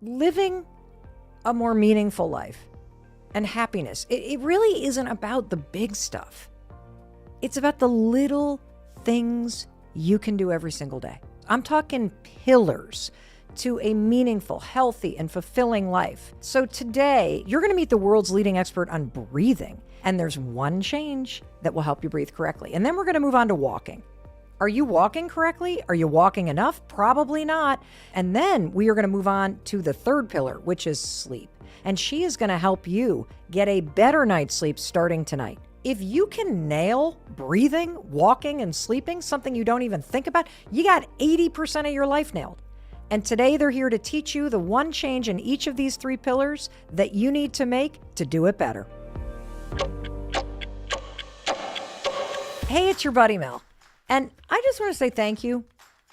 living a more meaningful life and happiness, it really isn't about the big stuff. It's about the little things you can do every single day. I'm talking pillars to a meaningful, healthy, and fulfilling life. So today, you're going to meet the world's leading expert on breathing. And there's one change that will help you breathe correctly. And then we're going to move on to walking. Are you walking correctly? Are you walking enough? Probably not. And then we are going to move on to the third pillar, which is sleep. And she is going to help you get a better night's sleep starting tonight. If you can nail breathing, walking, and sleeping, something you don't even think about, you got 80% of your life nailed. And today they're here to teach you the one change in each of these three pillars that you need to make to do it better. Hey, it's your buddy Mel. And I just want to say thank you.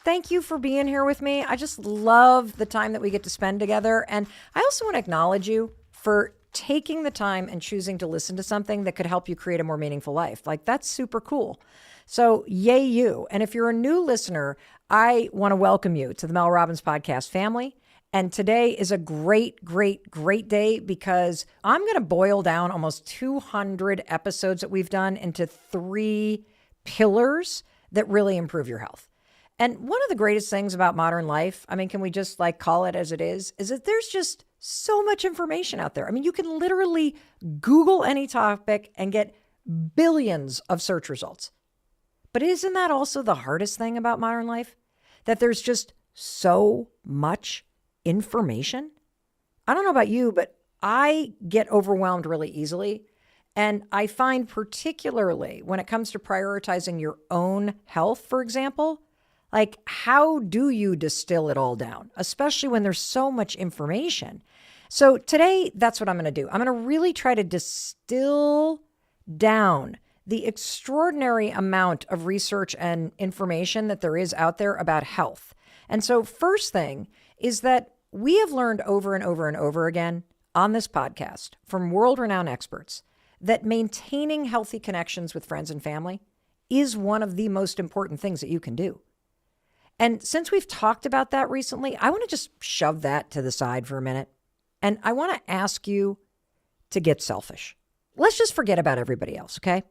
Thank you for being here with me. I just love the time that we get to spend together. And I also want to acknowledge you for taking the time and choosing to listen to something that could help you create a more meaningful life. Like, that's super cool. So yay you. And if you're a new listener, I want to welcome you to the Mel Robbins Podcast family. And today is a great day because I'm going to boil down almost 200 episodes that we've done into three pillars that really improve your health. And one of the greatest things about modern life, I mean, can we just call it as it is that there's just so much information out there. I mean, you can literally Google any topic and get billions of search results. But isn't that also the hardest thing about modern life? That there's just so much information? I don't know about you, but I get overwhelmed really easily. And I find particularly when it comes to prioritizing your own health, for example, how do you distill it all down, especially when there's so much information? So today, that's what I'm going to do. I'm going to really try to distill down the extraordinary amount of research and information that there is out there about health. And so first thing is that we have learned over and over and over again on this podcast from world-renowned experts that maintaining healthy connections with friends and family is one of the most important things that you can do. And since we've talked about that recently, I want to just shove that to the side for a minute. And I want to ask you to get selfish. Let's just forget about everybody else, okay?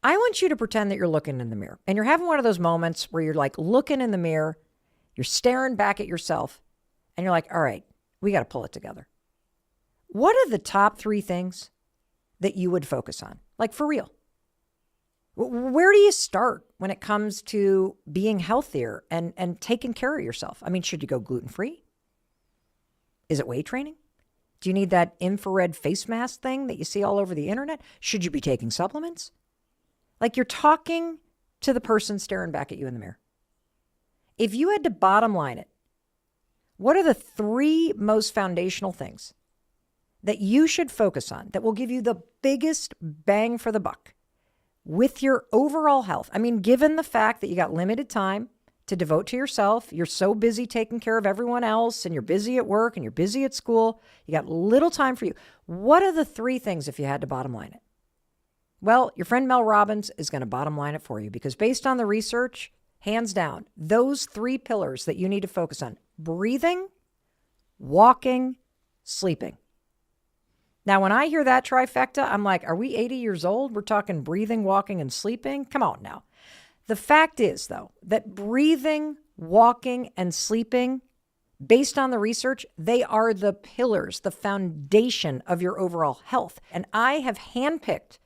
I want you to pretend that you're looking in the mirror and you're having one of those moments where you're looking in the mirror, you're staring back at yourself, and you're like, all right, we got to pull it together. What are the top three things that you would focus on? For real. Where do you start when it comes to being healthier and taking care of yourself? I mean, should you go gluten-free? Is it weight training? Do you need that infrared face mask thing that you see all over the internet? Should you be taking supplements? You're talking to the person staring back at you in the mirror. If you had to bottom line it, what are the three most foundational things that you should focus on that will give you the biggest bang for the buck with your overall health? I mean, given the fact that you got limited time to devote to yourself, you're so busy taking care of everyone else, and you're busy at work and you're busy at school, you got little time for you. What are the three things if you had to bottom line it? Well, your friend Mel Robbins is going to bottom line it for you because based on the research, hands down, those three pillars that you need to focus on: breathing, walking, sleeping. Now, when I hear that trifecta, I'm like, are we 80 years old? We're talking breathing, walking, and sleeping? Come on now. The fact is, though, that breathing, walking, and sleeping, based on the research, they are the pillars, the foundation of your overall health. And I have handpicked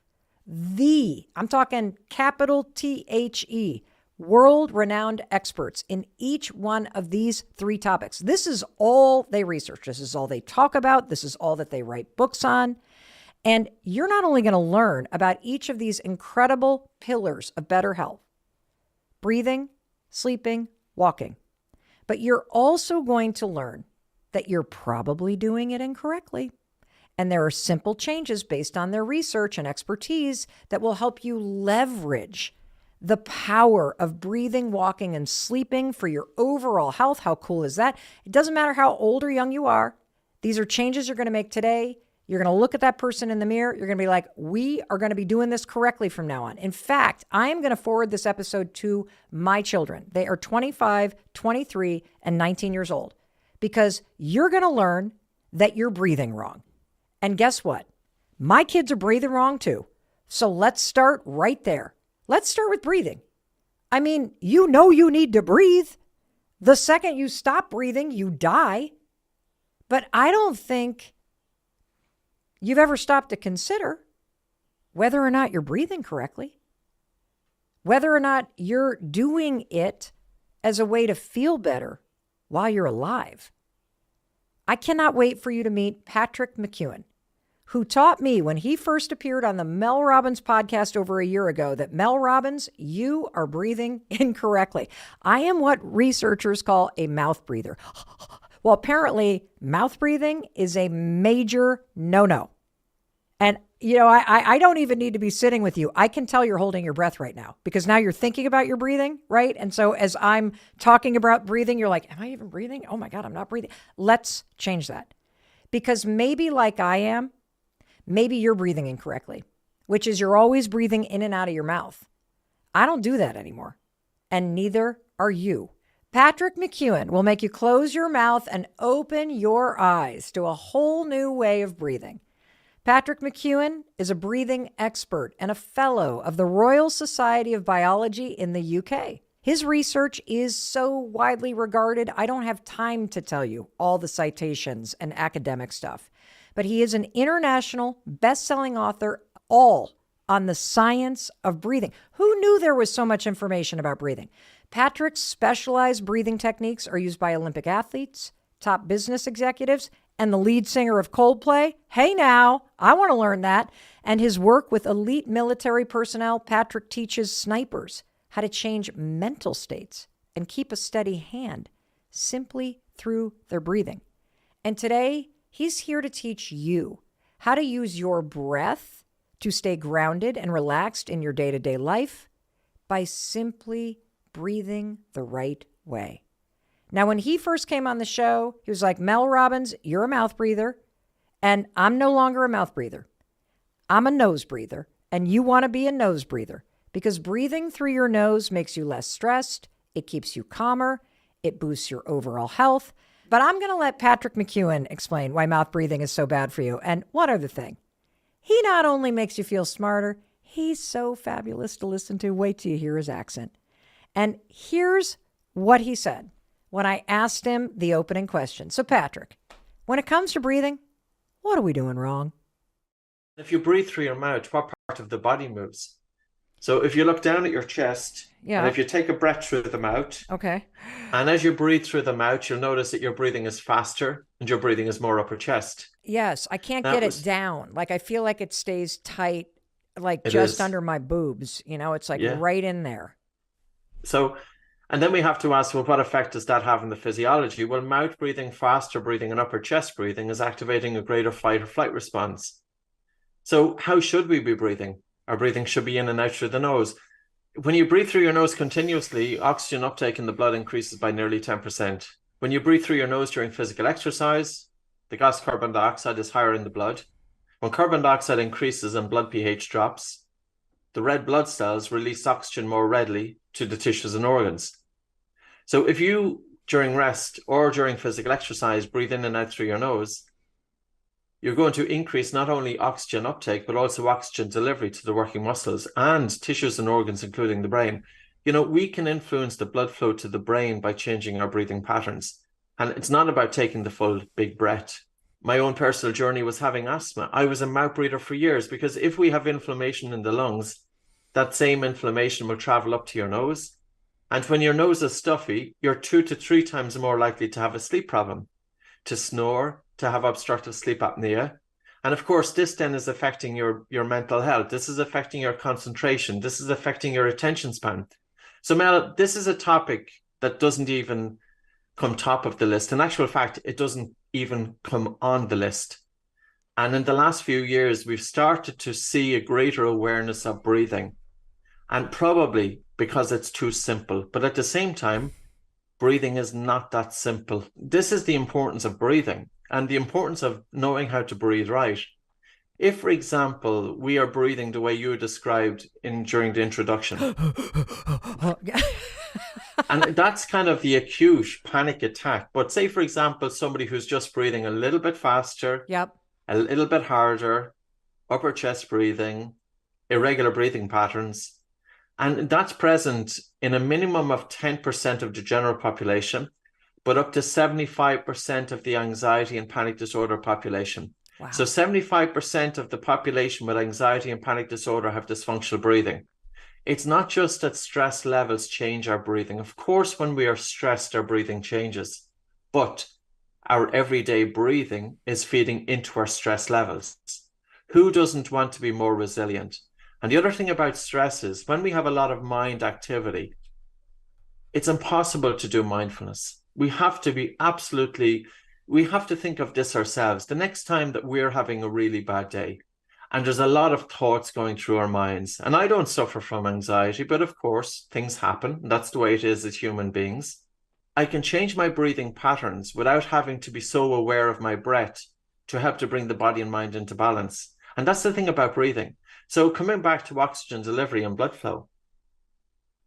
I'm talking capital THE, world-renowned experts in each one of these three topics. This is all they research. This is all they talk about. This is all that they write books on. And you're not only going to learn about each of these incredible pillars of better health, breathing, sleeping, walking, but you're also going to learn that you're probably doing it incorrectly. And there are simple changes based on their research and expertise that will help you leverage the power of breathing, walking, and sleeping for your overall health. How cool is that? It doesn't matter how old or young you are. These are changes you're going to make today. You're going to look at that person in the mirror. You're going to be like, we are going to be doing this correctly from now on. In fact, I am going to forward this episode to my children. They are 25, 23, and 19 years old. because you're going to learn that you're breathing wrong. And guess what? My kids are breathing wrong too. So let's start right there. Let's start with breathing. I mean, you know you need to breathe. The second you stop breathing, you die. But I don't think you've ever stopped to consider whether or not you're breathing correctly, whether or not you're doing it as a way to feel better while you're alive. I cannot wait for you to meet Patrick McKeown, who taught me when he first appeared on the Mel Robbins podcast over a year ago that, Mel Robbins, you are breathing incorrectly. I am what researchers call a mouth breather. Well, apparently mouth breathing is a major no-no. And, I don't even need to be sitting with you. I can tell you're holding your breath right now because now you're thinking about your breathing, right? And so as I'm talking about breathing, you're like, am I even breathing? Oh my God, I'm not breathing. Let's change that. Because maybe like I am, maybe you're breathing incorrectly, which is you're always breathing in and out of your mouth. I don't do that anymore. And neither are you. Patrick McKeown will make you close your mouth and open your eyes to a whole new way of breathing. Patrick McKeown is a breathing expert and a fellow of the Royal Society of Biology in the UK. His research is so widely regarded, I don't have time to tell you all the citations and academic stuff. But he is an international best-selling author, all on the science of breathing. Who knew there was so much information about breathing? Patrick's specialized breathing techniques are used by Olympic athletes, top business executives, and the lead singer of Coldplay. Hey now, I want to learn that. And his work with elite military personnel, Patrick teaches snipers how to change mental states and keep a steady hand simply through their breathing. And today, he's here to teach you how to use your breath to stay grounded and relaxed in your day-to-day life by simply breathing the right way. Now, when he first came on the show, he was like, Mel Robbins, you're a mouth breather, and I'm no longer a mouth breather. I'm a nose breather, and you want to be a nose breather because breathing through your nose makes you less stressed, it keeps you calmer, it boosts your overall health. But I'm going to let Patrick McKeown explain why mouth breathing is so bad for you. And one other thing, he not only makes you feel smarter, he's so fabulous to listen to. Wait till you hear his accent. And here's what he said when I asked him the opening question. So Patrick, when it comes to breathing, what are we doing wrong? If you breathe through your mouth, what part of the body moves? So if you look down at your chest, and if you take a breath through the mouth, okay, and as you breathe through the mouth, you'll notice that your breathing is faster and your breathing is more upper chest. Yes, I can't get it down. Like I feel like it stays tight, like just under my boobs. It's like right in there. So, and then we have to ask, well, what effect does that have on the physiology? Well, mouth breathing, faster breathing, and upper chest breathing is activating a greater fight or flight response. So how should we be breathing? Our breathing should be in and out through the nose. When you breathe through your nose continuously, oxygen uptake in the blood increases by nearly 10%. When you breathe through your nose during physical exercise, the gas carbon dioxide is higher in the blood. When carbon dioxide increases and blood pH drops, the red blood cells release oxygen more readily to the tissues and organs. So if you, during rest or during physical exercise, breathe in and out through your nose, you're going to increase not only oxygen uptake, but also oxygen delivery to the working muscles and tissues and organs, including the brain. We can influence the blood flow to the brain by changing our breathing patterns. And it's not about taking the full big breath. My own personal journey was having asthma. I was a mouth breather for years because if we have inflammation in the lungs, that same inflammation will travel up to your nose. And when your nose is stuffy, you're 2 to 3 times more likely to have a sleep problem, to snore, to have obstructive sleep apnea. And of course, this then is affecting your mental health. This is affecting your concentration. This is affecting your attention span. So Mel, this is a topic that doesn't even come top of the list. In actual fact, it doesn't even come on the list. And in the last few years, we've started to see a greater awareness of breathing. And probably because it's too simple. But at the same time, breathing is not that simple. This is the importance of breathing and the importance of knowing how to breathe right. If, for example, we are breathing the way you described during the introduction. And that's kind of the acute panic attack. But say, for example, somebody who's just breathing a little bit faster, Yep. a little bit harder, upper chest breathing, irregular breathing patterns. And that's present in a minimum of 10% of the general population, but up to 75% of the anxiety and panic disorder population. So Wow. 75% of the population with anxiety and panic disorder have dysfunctional breathing. It's not just that stress levels change our breathing. Of course, when we are stressed, our breathing changes, but our everyday breathing is feeding into our stress levels. Who doesn't want to be more resilient? And the other thing about stress is when we have a lot of mind activity, it's impossible to do mindfulness. We have to be we have to think of this ourselves. The next time that we're having a really bad day, and there's a lot of thoughts going through our minds, and I don't suffer from anxiety, but of course, things happen. That's the way it is as human beings. I can change my breathing patterns without having to be so aware of my breath to help to bring the body and mind into balance. And that's the thing about breathing. So coming back to oxygen delivery and blood flow,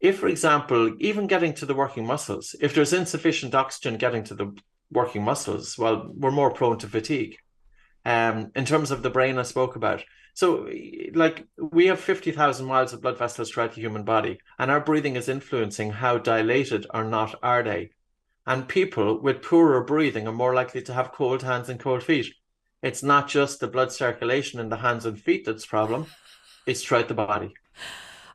if, for example, even getting to the working muscles, if there's insufficient oxygen getting to the working muscles, well, we're more prone to fatigue. In terms of the brain I spoke about. So, like, we have 50,000 miles of blood vessels throughout the human body, and our breathing is influencing how dilated or not are they. And people with poorer breathing are more likely to have cold hands and cold feet. It's not just the blood circulation in the hands and feet that's the problem, it's throughout the body.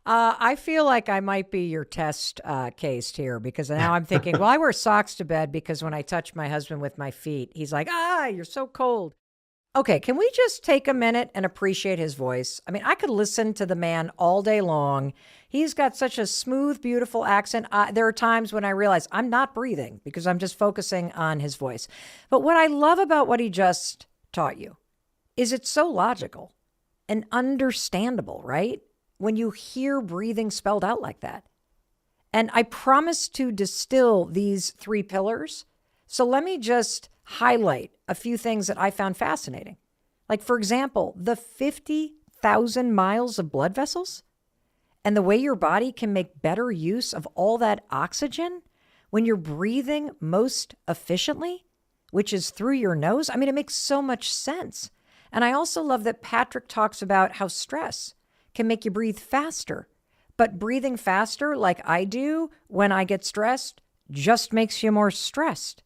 I feel like I might be your test case here because now I'm thinking, well, I wear socks to bed because when I touch my husband with my feet, he's like, you're so cold. Okay, can we just take a minute and appreciate his voice? I mean, I could listen to the man all day long. He's got such a smooth, beautiful accent. There are times when I realize I'm not breathing because I'm just focusing on his voice. But what I love about what he just taught you is it's so logical and understandable, right? When you hear breathing spelled out like that. And I promise to distill these three pillars. So let me just highlight a few things that I found fascinating. Like, for example, the 50,000 miles of blood vessels and the way your body can make better use of all that oxygen when you're breathing most efficiently, which is through your nose. I mean, it makes so much sense. And I also love that Patrick talks about how stress can make you breathe faster. But breathing faster, like I do when I get stressed, just makes you more stressed.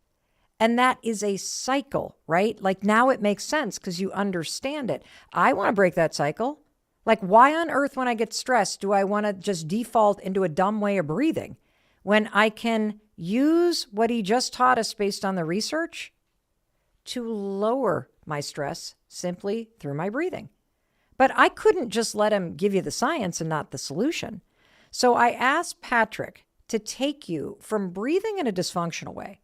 And that is a cycle, right? Like now it makes sense because you understand it. I want to break that cycle. Like, why on earth, when I get stressed, do I want to just default into a dumb way of breathing when I can use what he just taught us based on the research to lower my stress simply through my breathing? But I couldn't just let him give you the science and not the solution. So I asked Patrick to take you from breathing in a dysfunctional way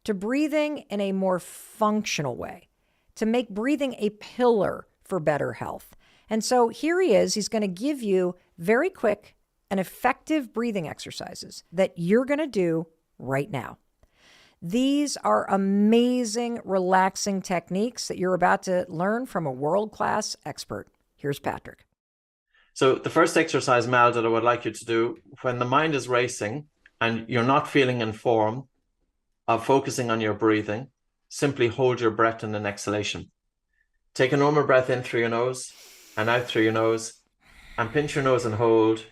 to breathing in a more functional way, to make breathing a pillar for better health. And so here he is. He's going to give you very quick and effective breathing exercises that you're going to do right now. These are amazing, relaxing techniques that you're about to learn from a world-class expert. Here's Patrick. So the first exercise, Mel, that I would like you to do when the mind is racing and you're not feeling informed of focusing on your breathing, simply hold your breath in an exhalation. Take a normal breath in through your nose and out through your nose, and pinch your nose and hold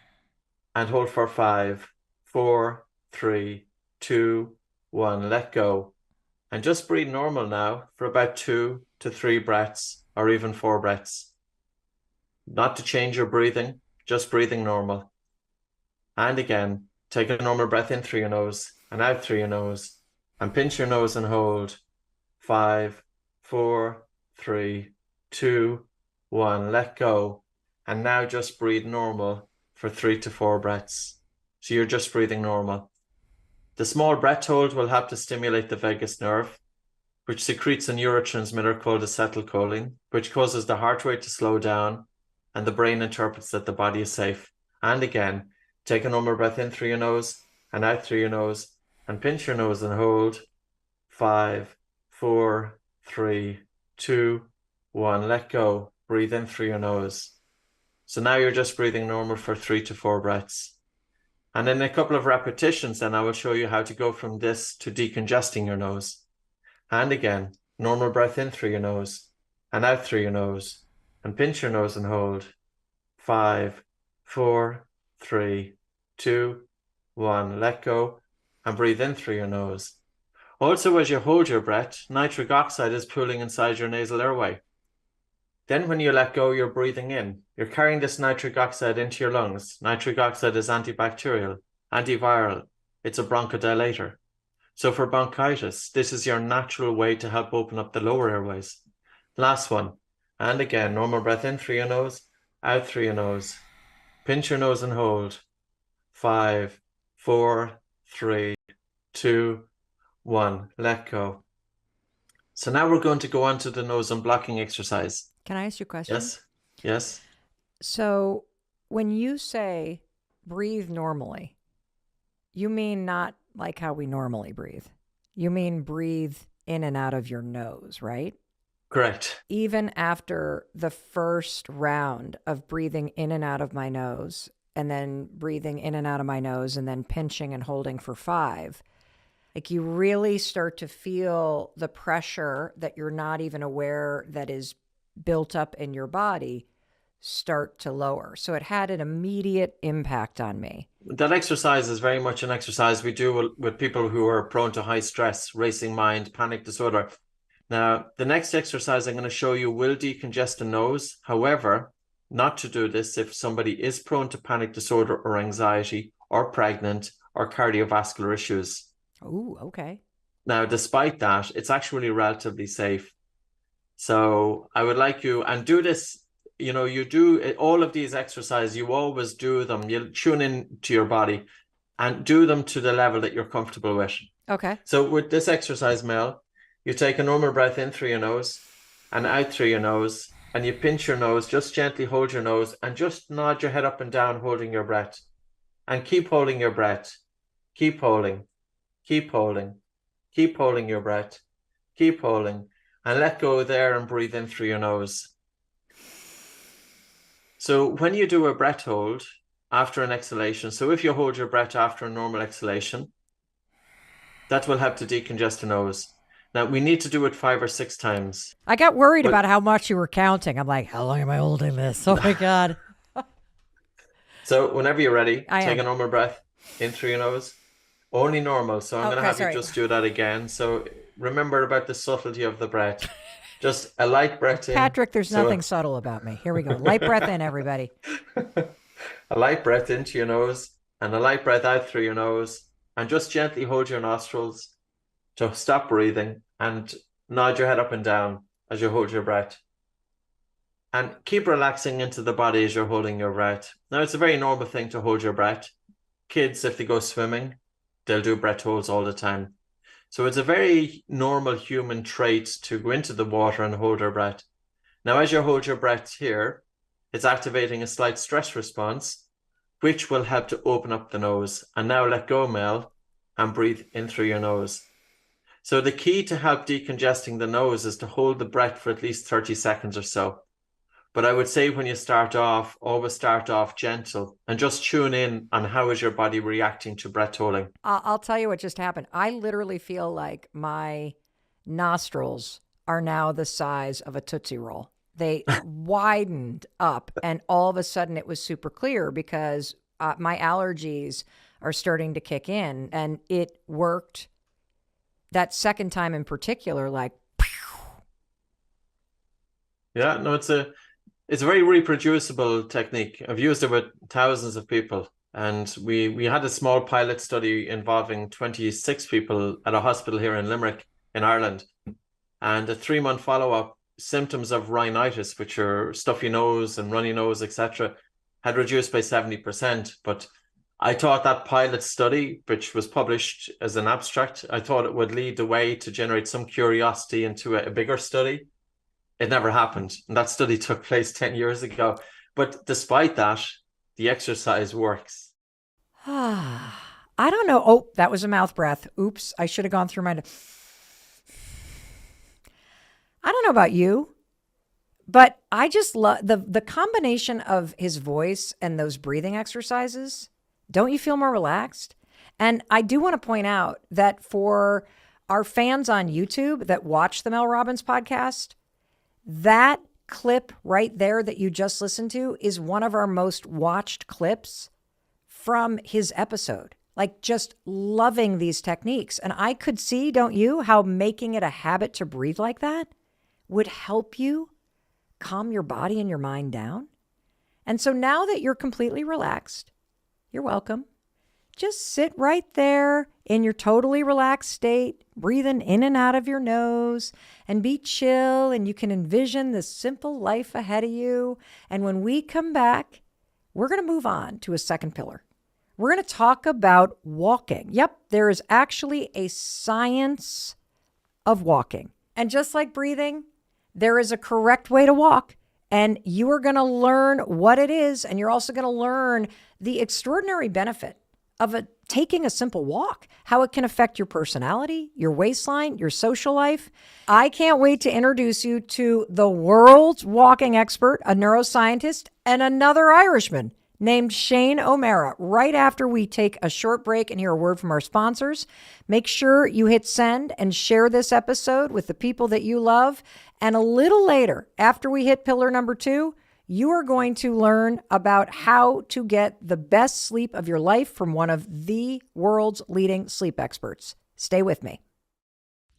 for 5, 4, 3, 2, 1. Let go. And just breathe normal now for about 2 to 3 breaths or even 4 breaths. Not to change your breathing, just breathing normal. And again, take a normal breath in through your nose and out through your nose, and pinch your nose and hold. 5, 4, 3, 2, 1. Let go. And now just breathe normal for 3 to 4 breaths. So you're just breathing normal. The small breath hold will help to stimulate the vagus nerve, which secretes a neurotransmitter called acetylcholine, which causes the heart rate to slow down, and the brain interprets that the body is safe. And again, take a normal breath in through your nose and out through your nose, and pinch your nose and hold. 5, 4, 3, 2, 1. Let go. Breathe in through your nose. So now you're just breathing normal for 3 to 4 breaths. And in a couple of repetitions, then I will show you how to go from this to decongesting your nose. And again, normal breath in through your nose and out through your nose. And pinch your nose and hold. 5, 4, 3, 2, 1. Let go and breathe in through your nose. Also, as you hold your breath, nitric oxide is pooling inside your nasal airway. Then when you let go, you're breathing in. You're carrying this nitric oxide into your lungs. Nitric oxide is antibacterial, antiviral. It's a bronchodilator. So for bronchitis, this is your natural way to help open up the lower airways. Last one. And again, normal breath in through your nose, out through your nose. Pinch your nose and hold. 5, 4, 3, 2, 1. Let go. So now we're going to go on to the nose unblocking exercise. Can I ask you a question? Yes. Yes. So when you say breathe normally, you mean not like how we normally breathe. You mean breathe in and out of your nose, right? Correct. Even after the first round of breathing in and out of my nose, and then breathing in and out of my nose, and then pinching and holding for 5, like you really start to feel the pressure that you're not even aware that is built up in your body start to lower. So it had an immediate impact on me. That exercise is very much an exercise we do with people who are prone to high stress, racing mind, panic disorder. Now, the next exercise I'm going to show you will decongest the nose. However, not to do this if somebody is prone to panic disorder or anxiety or pregnant or cardiovascular issues. Oh, okay. Now, despite that, it's actually relatively safe. So I would like you, and do this, you do all of these exercises, you always do them. You tune in to your body and do them to the level that you're comfortable with. Okay. So with this exercise, Mel, you take a normal breath in through your nose and out through your nose, and you pinch your nose, just gently hold your nose and just nod your head up and down, holding your breath. And keep holding your breath. Keep holding. Keep holding. Keep holding your breath. Keep holding. And let go there and breathe in through your nose. So when you do a breath hold after an exhalation, so if you hold your breath after a normal exhalation, that will help to decongest the nose. Now, we need to do it 5 or 6 times. I got worried about how much you were counting. I'm like, how long am I holding this? Oh, my God. So whenever you're ready, take am. a normal breath in through your nose. Only normal. So I'm going to have you just do that again. So remember about the subtlety of the breath. Just a light breath in. Patrick, there's nothing subtle about me. Here we go. Light breath in, everybody. A light breath into your nose and a light breath out through your nose. And just gently hold your nostrils to stop breathing and nod your head up and down as you hold your breath. And keep relaxing into the body as you're holding your breath. Now, it's a very normal thing to hold your breath. Kids, if they go swimming, they'll do breath holds all the time. So it's a very normal human trait to go into the water and hold our breath. Now, as you hold your breath here, it's activating a slight stress response, which will help to open up the nose. And now let go, Mel, and breathe in through your nose. So the key to help decongesting the nose is to hold the breath for at least 30 seconds or so. But I would say when you start off, always start off gentle and just tune in on how is your body reacting to breath holding. I'll tell you what just happened. I literally feel like my nostrils are now the size of a Tootsie Roll. They widened up, and all of a sudden it was super clear because my allergies are starting to kick in, and it worked that second time in particular, like, yeah, no, it's a very reproducible technique. I've used it with thousands of people, and we had a small pilot study involving 26 people at a hospital here in Limerick in Ireland, and a 3-month follow-up. Symptoms of rhinitis, which are stuffy nose and runny nose, etc., had reduced by 70%. But I thought that pilot study, which was published as an abstract, I thought it would lead the way to generate some curiosity into a bigger study. It never happened. And that study took place 10 years ago. But despite that, the exercise works. I don't know. Oh, that was a mouth breath. Oops, I should have gone through my... I don't know about you, but I just love the combination of his voice and those breathing exercises. Don't you feel more relaxed? And I do want to point out that for our fans on YouTube that watch the Mel Robbins podcast, that clip right there that you just listened to is one of our most watched clips from his episode. Like, just loving these techniques. And I could see, don't you, how making it a habit to breathe like that would help you calm your body and your mind down. And so now that you're completely relaxed, you're welcome. Just sit right there in your totally relaxed state, breathing in and out of your nose, and be chill. And you can envision this simple life ahead of you. And when we come back, we're going to move on to a second pillar. We're going to talk about walking. Yep, there is actually a science of walking. And just like breathing, there is a correct way to walk. And you are going to learn what it is. And you're also going to learn the extraordinary benefit of taking a simple walk, how it can affect your personality, your waistline, your social life. I can't wait to introduce you to the world's walking expert, a neuroscientist, and another Irishman named Shane O'Mara, right after we take a short break and hear a word from our sponsors. Make sure you hit send and share this episode with the people that you love. And a little later, after we hit pillar number 2, you are going to learn about how to get the best sleep of your life from one of the world's leading sleep experts. Stay with me.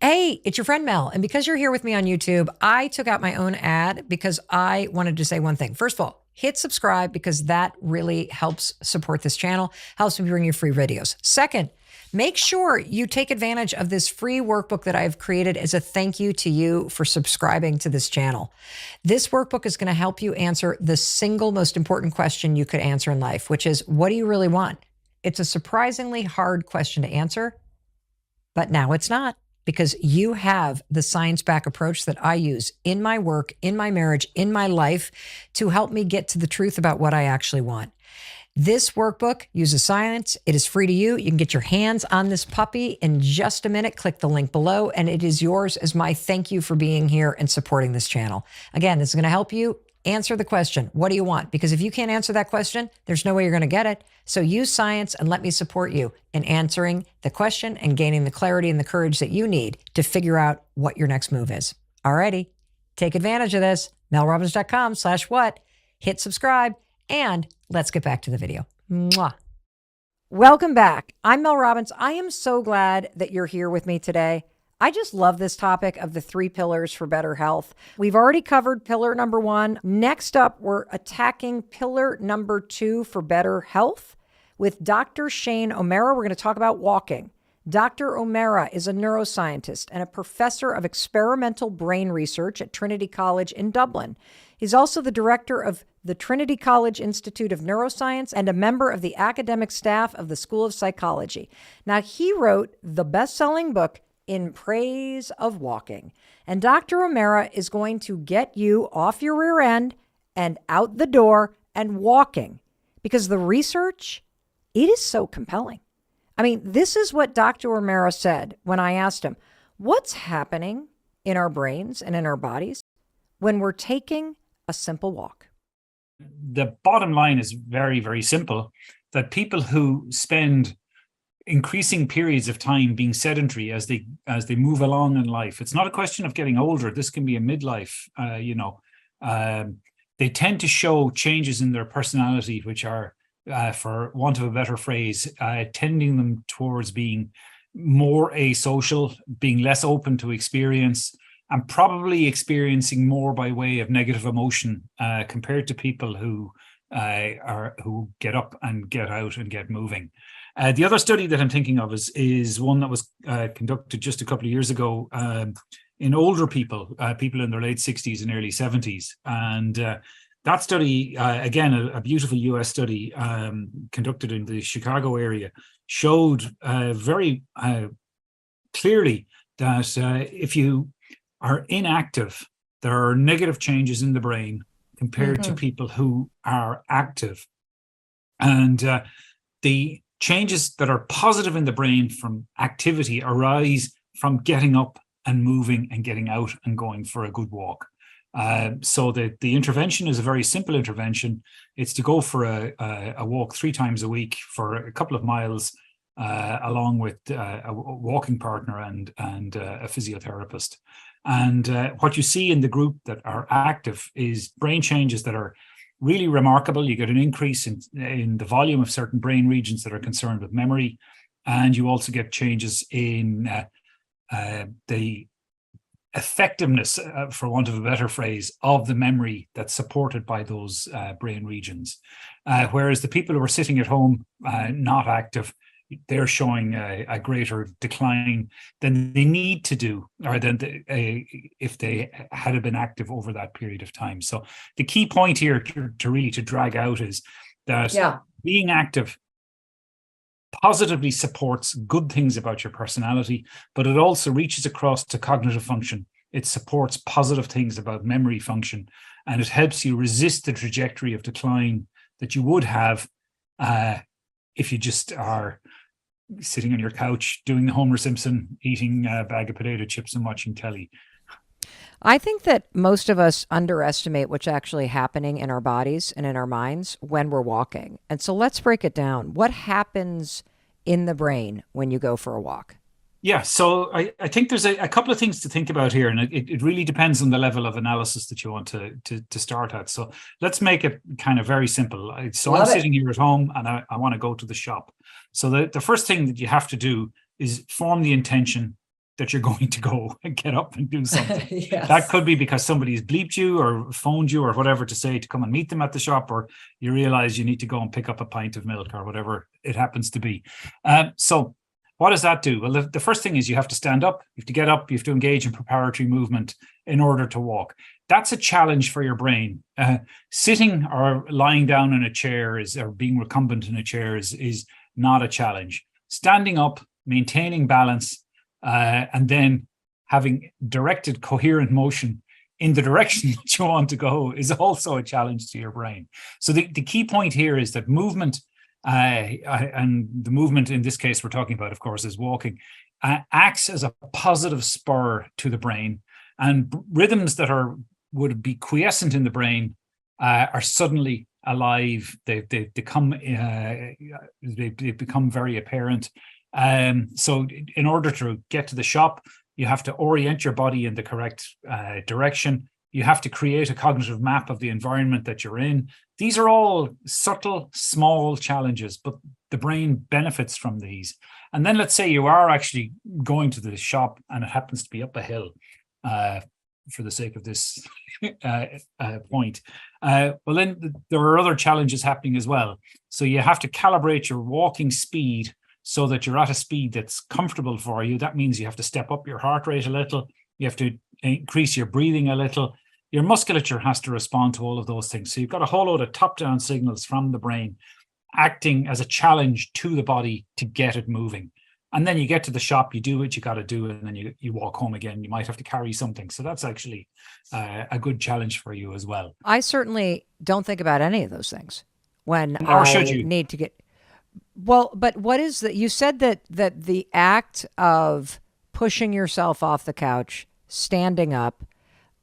Hey, it's your friend Mel. And because you're here with me on YouTube, I took out my own ad because I wanted to say one thing. First of all, hit subscribe because that really helps support this channel, helps me bring you free videos. Second, make sure you take advantage of this free workbook that I've created as a thank you to you for subscribing to this channel. This workbook is going to help you answer the single most important question you could answer in life, which is, what do you really want? It's a surprisingly hard question to answer, but now it's not, because you have the science-backed approach that I use in my work, in my marriage, in my life to help me get to the truth about what I actually want. This workbook uses science. It is free to you. You can get your hands on this puppy in just a minute. Click the link below, and it is yours as my thank you for being here and supporting this channel. Again, this is going to help you answer the question, what do you want? Because if you can't answer that question, there's no way you're going to get it. So use science and let me support you in answering the question and gaining the clarity and the courage that you need to figure out what your next move is. Alrighty, take advantage of this. melrobbins.com/what. Hit subscribe, and let's get back to the video. Mwah. Welcome back. I'm Mel Robbins. I am so glad that you're here with me today. I just love this topic of the 3 pillars for better health. We've already covered pillar number 1. Next up, we're attacking pillar number 2 for better health with Dr. Shane O'Mara. We're going to talk about walking. Dr. O'Mara is a neuroscientist and a professor of experimental brain research at Trinity College in Dublin. He's also the director of the Trinity College Institute of Neuroscience and a member of the academic staff of the School of Psychology. Now, he wrote the best-selling book, In Praise of Walking. And Dr. O'Mara is going to get you off your rear end and out the door and walking, because the research, it is so compelling. I mean, this is what Dr. O'Mara said when I asked him, what's happening in our brains and in our bodies when we're taking a simple walk? The bottom line is very, very simple, that people who spend increasing periods of time being sedentary as they move along in life. It's not a question of getting older. This can be a midlife, they tend to show changes in their personality, which are, for want of a better phrase, tending them towards being more asocial, being less open to experience, and probably experiencing more by way of negative emotion compared to people who get up and get out and get moving. The other study that I'm thinking of is one that was conducted just a couple of years ago in older people, people in their late 60s and early 70s. And that study, again, a beautiful US study conducted in the Chicago area, showed very clearly that if you are inactive, there are negative changes in the brain compared to people who are active. And the changes that are positive in the brain from activity arise from getting up and moving and getting out and going for a good walk. So the intervention is a very simple intervention. It's to go for a walk 3 times a week for a couple of miles, along with a walking partner and a physiotherapist. And what you see in the group that are active is brain changes that are really remarkable. You get an increase in the volume of certain brain regions that are concerned with memory, and you also get changes in the effectiveness, for want of a better phrase, of the memory that's supported by those brain regions. Whereas the people who are sitting at home, not active, they're showing a greater decline than they need to do, or than if they had been active over that period of time. So the key point here to really drag out is that being active positively supports good things about your personality, but it also reaches across to cognitive function. It supports positive things about memory function, and it helps you resist the trajectory of decline that you would have if you just are sitting on your couch doing the Homer Simpson, eating a bag of potato chips and watching telly. I think that most of us underestimate what's actually happening in our bodies and in our minds when we're walking. And so let's break it down. What happens in the brain when you go for a walk? Yeah, so I think there's a couple of things to think about here, and it really depends on the level of analysis that you want to start at. So let's make it kind of very simple. So I'm sitting here at home and I want to go to the shop. So the first thing that you have to do is form the intention that you're going to go and get up and do something. Yes. That could be because somebody's bleeped you or phoned you or whatever to say to come and meet them at the shop, or you realize you need to go and pick up a pint of milk or whatever it happens to be. So what does that do? Well, the first thing is you have to stand up, you have to get up, you have to engage in preparatory movement in order to walk. That's a challenge for your brain. Sitting or lying down in a chair or being recumbent in a chair is not a challenge. Standing up, maintaining balance, and then having directed coherent motion in the direction that you want to go is also a challenge to your brain. So the key point here is that movement, and the movement in this case we're talking about, of course, is walking, acts as a positive spur to the brain, and rhythms that would be quiescent in the brain are suddenly alive. They become very apparent. So in order to get to the shop, you have to orient your body in the correct direction. You have to create a cognitive map of the environment that you're in. These are all subtle, small challenges, but the brain benefits from these. And then let's say you are actually going to the shop and it happens to be up a hill, for the sake of this point. Well, then there are other challenges happening as well. So you have to calibrate your walking speed so that you're at a speed that's comfortable for you. That means you have to step up your heart rate a little. You have to increase your breathing a little. Your musculature has to respond to all of those things. So you've got a whole load of top-down signals from the brain acting as a challenge to the body to get it moving. And then you get to the shop, you do what you got to do, and then you walk home again. You might have to carry something. So that's actually a good challenge for you as well. I certainly don't think about any of those things when should you? Need to get... Well, but what is that? You said that the act of pushing yourself off the couch, standing up,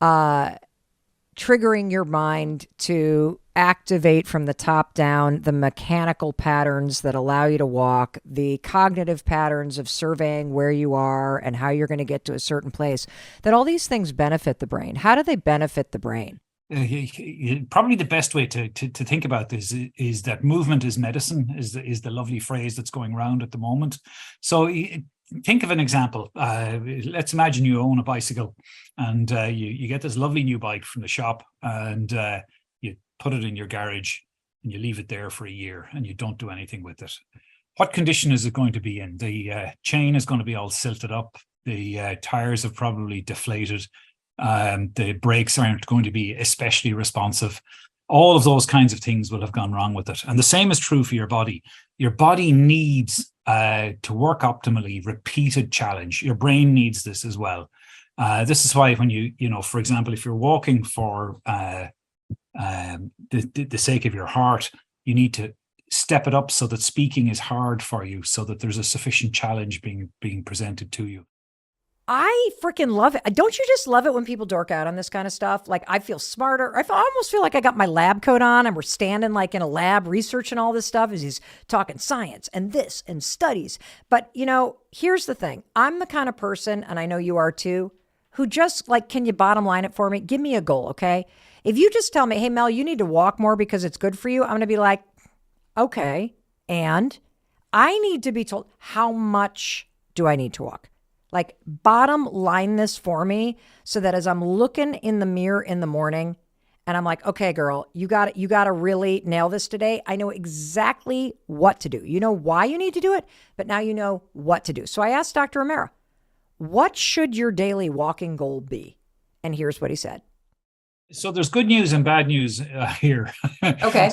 triggering your mind to activate from the top down the mechanical patterns that allow you to walk, the cognitive patterns of surveying where you are and how you're going to get to a certain place, that all these things benefit the brain. How do they benefit the brain? Probably the best way to think about this is that movement is medicine, is the lovely phrase that's going around at the moment. So think of an example. Let's imagine you own a bicycle and you get this lovely new bike from the shop, and you put it in your garage and you leave it there for a year and you don't do anything with it. What condition is it going to be in? The chain is going to be all silted up. The tires have probably deflated. The brakes aren't going to be especially responsive. All of those kinds of things will have gone wrong with it. And the same is true for your body. Your body needs to work optimally, repeated challenge. Your brain needs this as well. This is why when you for example, if you're walking for the sake of your heart, you need to step it up so that speaking is hard for you, so that there's a sufficient challenge being presented to you. I freaking love it. Don't you just love it when people dork out on this kind of stuff? Like, I feel smarter. I almost feel like I got my lab coat on and we're standing like in a lab researching all this stuff as he's talking science and this and studies. But, here's the thing. I'm the kind of person, and I know you are too, who just like, can you bottom line it for me? Give me a goal, okay? If you just tell me, hey, Mel, you need to walk more because it's good for you, I'm going to be like, okay. And I need to be told, how much do I need to walk? Like, bottom line this for me so that as I'm looking in the mirror in the morning and I'm like, okay, girl, you got to really nail this today. I know exactly what to do. You know why you need to do it, but now you know what to do. So I asked Dr. O'Mara, what should your daily walking goal be? And here's what he said. So there's good news and bad news here. Okay.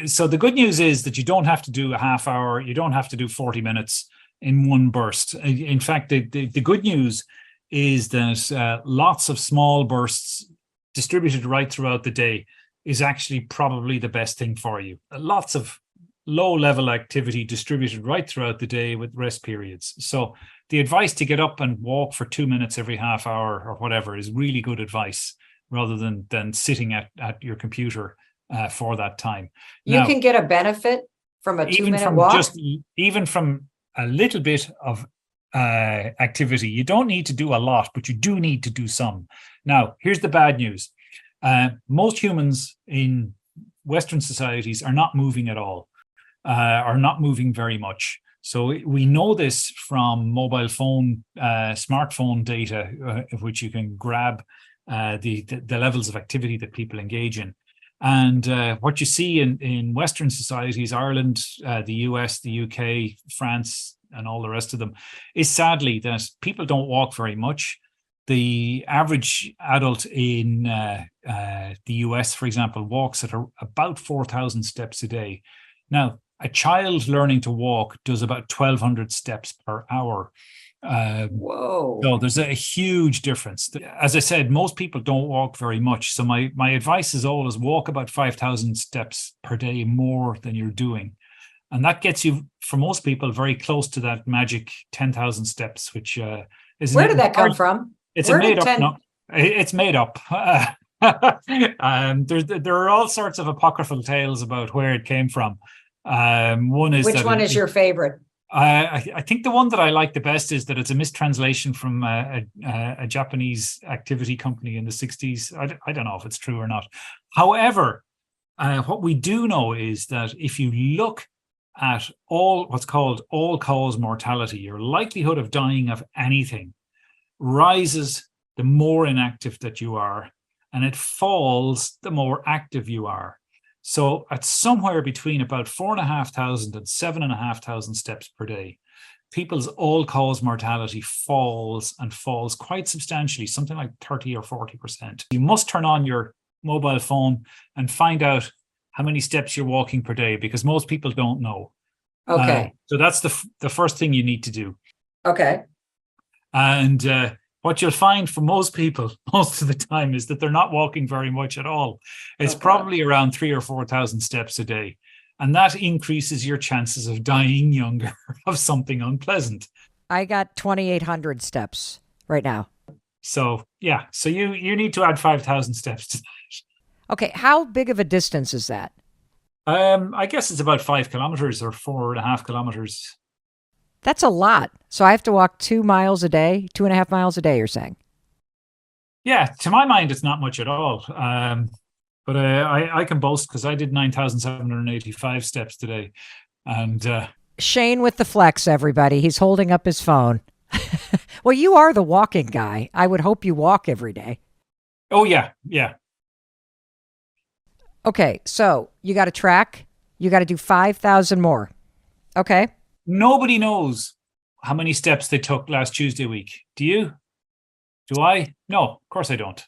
So the good news is that you don't have to do a half hour. You don't have to do 40 minutes in one burst. In fact, the good news is that lots of small bursts distributed right throughout the day is actually probably the best thing for you. Lots of low-level activity distributed right throughout the day with rest periods. So the advice to get up and walk for 2 minutes every half hour or whatever is really good advice, rather than sitting at your computer for that time. You can get a benefit from a 2-minute walk? Even from a little bit of activity. You don't need to do a lot, but you do need to do some. Now, here's the bad news. Most humans in Western societies are not moving at all, are not moving very much. So we know this from mobile phone, smartphone data, of which you can grab the levels of activity that people engage in. And what you see in Western societies, Ireland, the US, the UK, France, and all the rest of them, is sadly that people don't walk very much. The average adult in the US, for example, walks at about 4,000 steps a day. Now, a child learning to walk does about 1,200 steps per hour. Whoa. So there's a huge difference. As I said, most people don't walk very much. So my advice is always walk about 5,000 steps per day more than you're doing. And that gets you, for most people, very close to that magic 10,000 steps, which is... Where did that come from? It's a made up. No, it's made up. There are all sorts of apocryphal tales about where it came from. One is which one is your favorite? I think the one that I like the best is that it's a mistranslation from a Japanese activity company in the 60s. I don't know if it's true or not. However, what we do know is that if you look at what's called all-cause mortality, your likelihood of dying of anything rises the more inactive that you are, and it falls the more active you are. So at somewhere between about 4,500 and 7,500 steps per day, people's all-cause mortality falls quite substantially, something like 30 or 40%. You must turn on your mobile phone and find out how many steps you're walking per day, because most people don't know. Okay. So that's the first thing you need to do. Okay. And what you'll find for most people, most of the time, is that they're not walking very much at all. It's probably around 3,000 or 4,000 steps a day. And that increases your chances of dying younger of something unpleasant. I got 2,800 steps right now. So, yeah. So you need to add 5,000 steps to that. Okay. How big of a distance is that? I guess it's about 5 kilometers or 4.5 kilometers. That's a lot. So I have to walk 2 miles a day, 2.5 miles a day, you're saying? Yeah, to my mind, it's not much at all. But I can boast because I did 9,785 steps today. And Shane with the flex, everybody. He's holding up his phone. Well, you are the walking guy. I would hope you walk every day. Oh, yeah. Yeah. Okay, so you got to track. You got to do 5,000 more. Okay. Nobody knows how many steps they took last Tuesday week. Do you? Do I? No, of course I don't.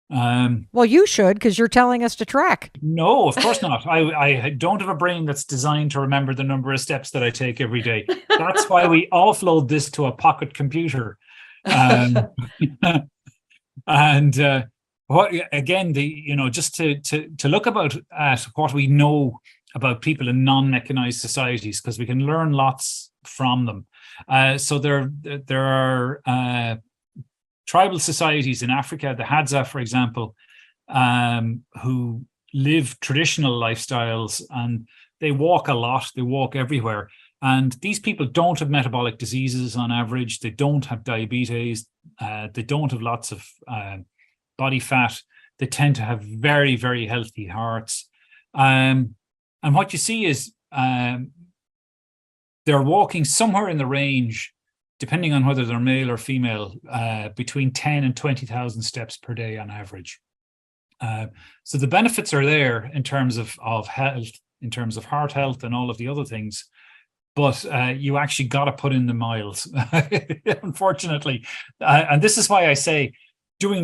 Well, you should, because you're telling us to track. No, of course not. I don't have a brain that's designed to remember the number of steps that I take every day. That's why we offload this to a pocket computer. And what again? Just to look at what we know about people in non-mechanized societies, because we can learn lots from them. So there are tribal societies in Africa, the Hadza, for example, who live traditional lifestyles, and they walk a lot, they walk everywhere. And these people don't have metabolic diseases on average. They don't have diabetes. They don't have lots of body fat. They tend to have very, very healthy hearts. And what you see is they're walking somewhere in the range, depending on whether they're male or female, between 10 and 20,000 steps per day on average. So the benefits are there in terms of health, in terms of heart health and all of the other things. But you actually got to put in the miles, unfortunately. And this is why I say doing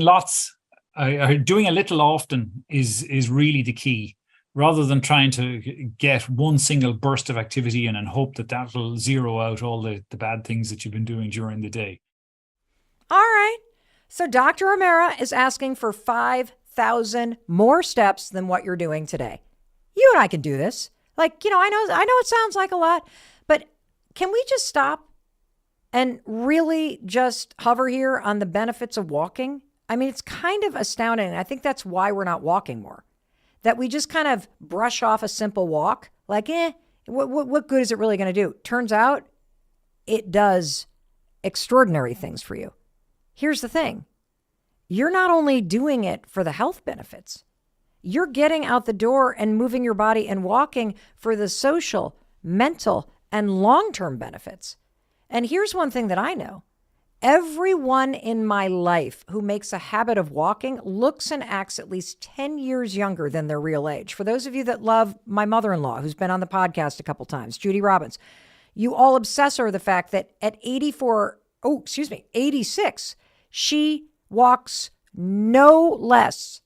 doing a little often is really the key, rather than trying to get one single burst of activity in and hope that will zero out all the bad things that you've been doing during the day. All right. So Dr. O'Mara is asking for 5,000 more steps than what you're doing today. You and I can do this. Like, I know it sounds like a lot, but can we just stop and really just hover here on the benefits of walking? I mean, it's kind of astounding. And I think that's why we're not walking more. That we just kind of brush off a simple walk. Like, what good is it really going to do? Turns out it does extraordinary things for you. Here's the thing. You're not only doing it for the health benefits, you're getting out the door and moving your body and walking for the social, mental, and long-term benefits. And here's one thing that I know. Everyone in my life who makes a habit of walking looks and acts at least 10 years younger than their real age. For those of you that love my mother-in-law, who's been on the podcast a couple times, Judy Robbins, you all obsess over the fact that at 86, she walks no less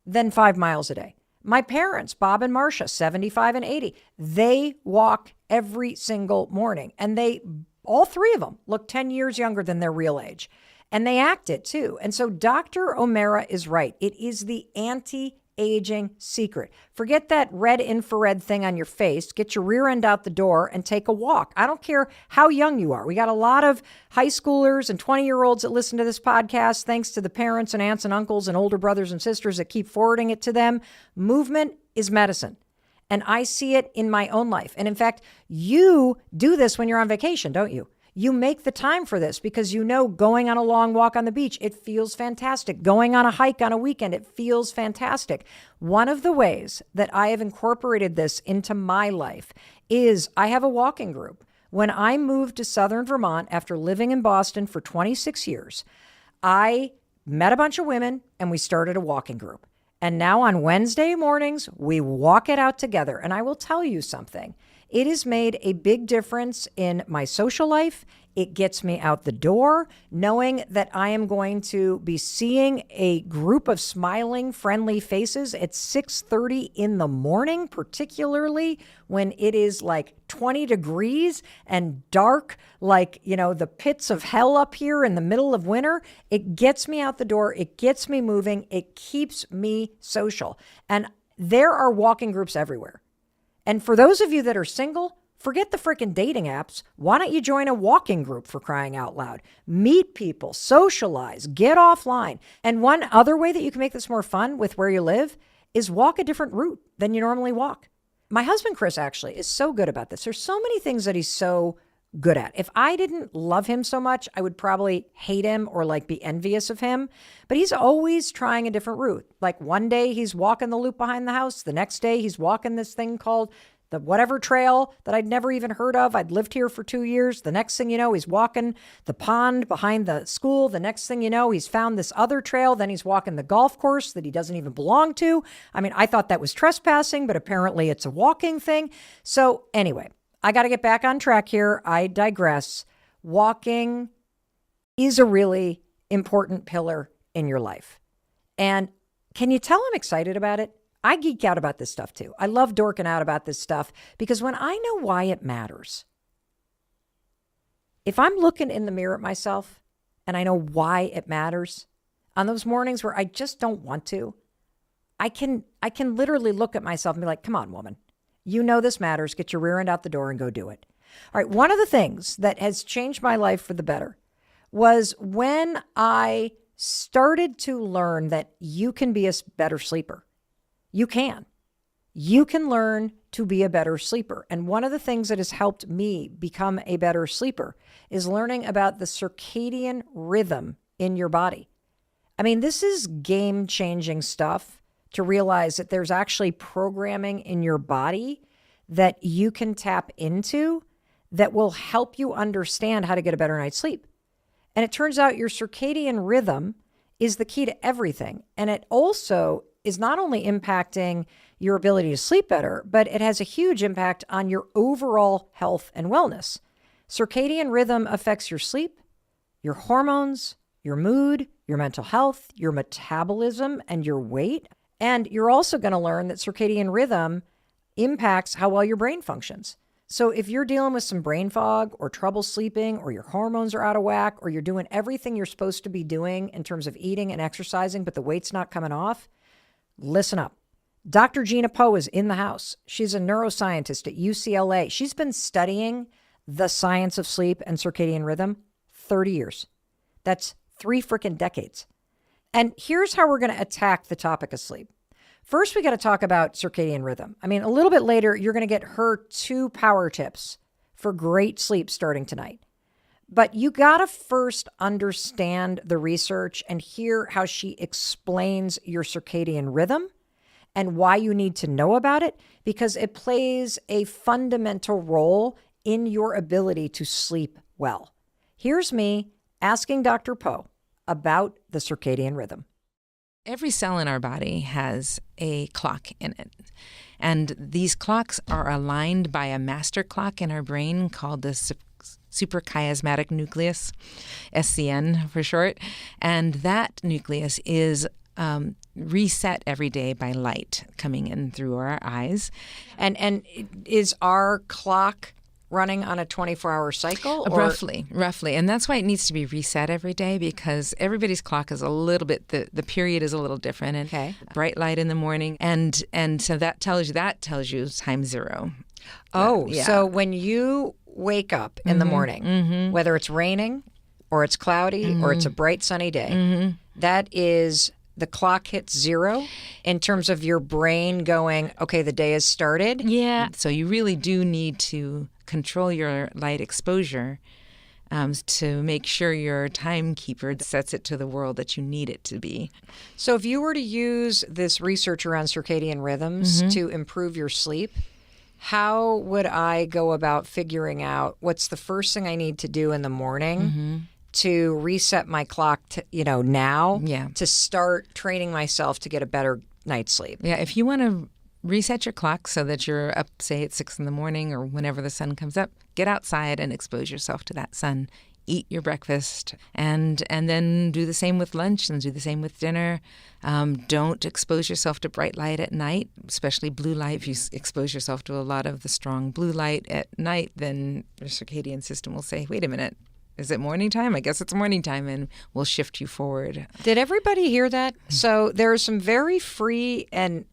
than 5 miles a day. My parents, Bob and Marcia, 75 and 80, they walk every single morning, and all three of them look 10 years younger than their real age, and they act it too. And so Dr. O'Mara is right. It is the anti-aging secret. Forget that red infrared thing on your face. Get your rear end out the door and take a walk. I don't care how young you are. We got a lot of high schoolers and 20-year-olds that listen to this podcast, thanks to the parents and aunts and uncles and older brothers and sisters that keep forwarding it to them. Movement is medicine. And I see it in my own life. And in fact, you do this when you're on vacation, don't you? You make the time for this because going on a long walk on the beach, it feels fantastic. Going on a hike on a weekend, it feels fantastic. One of the ways that I have incorporated this into my life is I have a walking group. When I moved to Southern Vermont after living in Boston for 26 years, I met a bunch of women and we started a walking group. And now on Wednesday mornings, we walk it out together. And I will tell you something. It has made a big difference in my social life. It gets me out the door, knowing that I am going to be seeing a group of smiling, friendly faces at 6:30 in the morning, particularly when it is like 20 degrees and dark, like, the pits of hell up here in the middle of winter. It gets me out the door. It gets me moving. It keeps me social. And there are walking groups everywhere. And for those of you that are single, forget the freaking dating apps. Why don't you join a walking group, for crying out loud? Meet people, socialize, get offline. And one other way that you can make this more fun with where you live is walk a different route than you normally walk. My husband, Chris, actually is so good about this. There's so many things that he's so good at. If I didn't love him so much, I would probably hate him or be envious of him. But he's always trying a different route. Like one day he's walking the loop behind the house. The next day he's walking this thing called the whatever trail that I'd never even heard of. I'd lived here for 2 years. The next thing you know, he's walking the pond behind the school. The next thing you know, he's found this other trail. Then he's walking the golf course that he doesn't even belong to. I mean, I thought that was trespassing, but apparently it's a walking thing. So anyway, I got to get back on track here. I digress. Walking is a really important pillar in your life. And can you tell I'm excited about it? I geek out about this stuff too. I love dorking out about this stuff because when I know why it matters, if I'm looking in the mirror at myself and I know why it matters, on those mornings where I just don't want to, I can literally look at myself and be like, come on, woman, you know this matters. Get your rear end out the door and go do it. All right. One of the things that has changed my life for the better was when I started to learn that you can be a better sleeper. You can. You can learn to be a better sleeper. And one of the things that has helped me become a better sleeper is learning about the circadian rhythm in your body. I mean, this is game-changing stuff to realize that there's actually programming in your body that you can tap into that will help you understand how to get a better night's sleep. And it turns out your circadian rhythm is the key to everything. And it also is not only impacting your ability to sleep better, but it has a huge impact on your overall health and wellness. Circadian rhythm affects your sleep, your hormones, your mood, your mental health, your metabolism, and your weight. And you're also going to learn that circadian rhythm impacts how well your brain functions. So if you're dealing with some brain fog or trouble sleeping, or your hormones are out of whack, or you're doing everything you're supposed to be doing in terms of eating and exercising, but the weight's not coming off, listen up. Dr. Gina Poe is in the house. She's a neuroscientist at UCLA. She's been studying the science of sleep and circadian rhythm 30 years. That's 3 freaking decades. And here's how we're going to attack the topic of sleep. First, we got to talk about circadian rhythm. I mean, a little bit later, you're going to get her 2 power tips for great sleep starting tonight. But you got to first understand the research and hear how she explains your circadian rhythm and why you need to know about it, because it plays a fundamental role in your ability to sleep well. Here's me asking Dr. Poe about the circadian rhythm. Every cell in our body has a clock in it. And these clocks are aligned by a master clock in our brain called the suprachiasmatic nucleus, SCN for short. And that nucleus is reset every day by light coming in through our eyes. And is our clock running on a 24-hour cycle? Or? Roughly. And that's why it needs to be reset every day, because everybody's clock is a little bit, the period is a little different. And okay. Bright light in the morning. And so that tells you time 0. Oh, yeah. So when you wake up in the morning, whether it's raining or it's cloudy or it's a bright sunny day, that is, the clock hits 0 in terms of your brain going, okay, the day has started? Yeah. So you really do need to control your light exposure to make sure your timekeeper sets it to the world that you need it to be. So if you were to use this research around circadian rhythms to improve your sleep, how would I go about figuring out what's the first thing I need to do in the morning to reset my clock to, now to start training myself to get a better night's sleep? Yeah, if you want to reset your clock so that you're up, say, at 6 in the morning or whenever the sun comes up, get outside and expose yourself to that sun. Eat your breakfast and then do the same with lunch and do the same with dinner. Don't expose yourself to bright light at night, especially blue light. If you expose yourself to a lot of the strong blue light at night, then your circadian system will say, wait a minute, is it morning time? I guess it's morning time, and we'll shift you forward. Did everybody hear that? So there are some very free and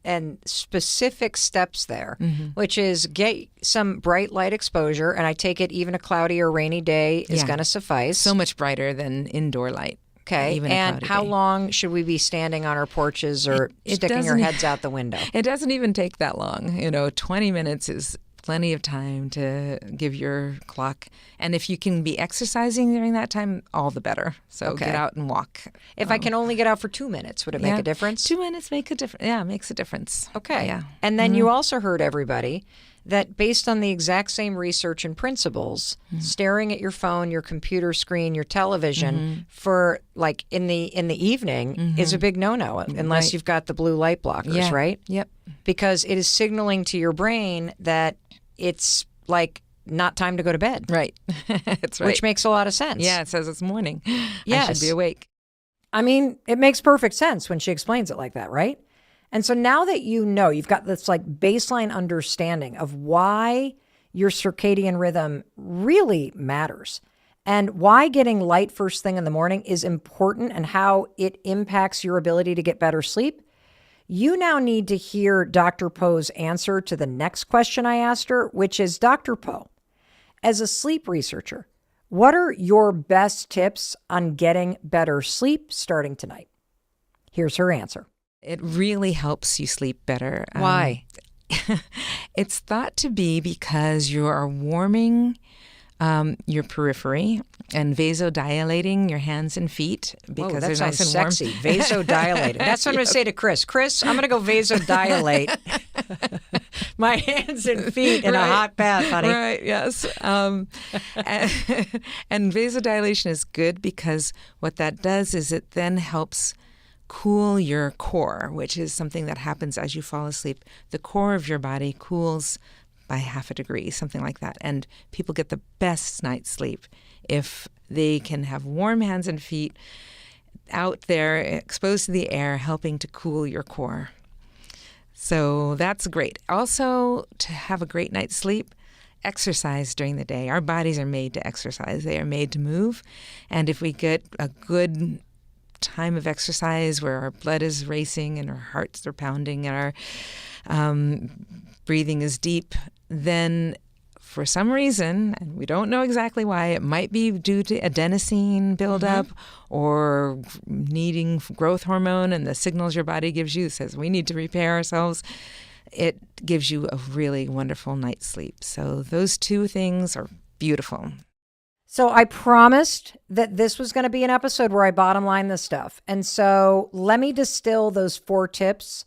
specific steps there, which is get some bright light exposure, and I take it even a cloudy or rainy day is going to suffice. So much brighter than indoor light. Okay, even and how long should we be standing on our porches or sticking our heads out the window? It doesn't even take that long. 20 minutes is plenty of time to give your clock. And if you can be exercising during that time, all the better. So get out and walk. If I can only get out for 2 minutes, would it make a difference? 2 minutes make a difference. Yeah, it makes a difference. Okay. Yeah. And then you also heard, everybody, that based on the exact same research and principles, staring at your phone, your computer screen, your television for like in the evening is a big no-no unless you've got the blue light blockers, right? Yep. Because it is signaling to your brain that it's like not time to go to bed. Right. That's right. Which makes a lot of sense. Yeah, it says it's morning. Yes. I should be awake. I mean, it makes perfect sense when she explains it like that, right? And so now that you've got this like baseline understanding of why your circadian rhythm really matters and why getting light first thing in the morning is important and how it impacts your ability to get better sleep, you now need to hear Dr. Poe's answer to the next question I asked her, which is, Dr. Poe, as a sleep researcher, what are your best tips on getting better sleep starting tonight? Here's her answer. It really helps you sleep better. Why? It's thought to be because you are warming your periphery and vasodilating your hands and feet because Whoa, that they're sounds nice and warm. sexy. Vasodilated. That's what I'm going to say to Chris. Chris, I'm going to go vasodilate my hands and feet in a hot bath, honey. Right, yes. And vasodilation is good because what that does is it then helps cool your core, which is something that happens as you fall asleep. The core of your body cools by 0.5 degree, something like that. And people get the best night's sleep if they can have warm hands and feet out there exposed to the air, helping to cool your core. So that's great. Also, to have a great night's sleep, exercise during the day. Our bodies are made to exercise. They are made to move. And if we get a good time of exercise where our blood is racing and our hearts are pounding and our breathing is deep, then for some reason, and we don't know exactly why, it might be due to adenosine buildup or needing growth hormone, and the signals your body gives you says we need to repair ourselves. It gives you a really wonderful night's sleep. So those two things are beautiful. So I promised that this was going to be an episode where I bottom line this stuff. And so let me distill those 4 tips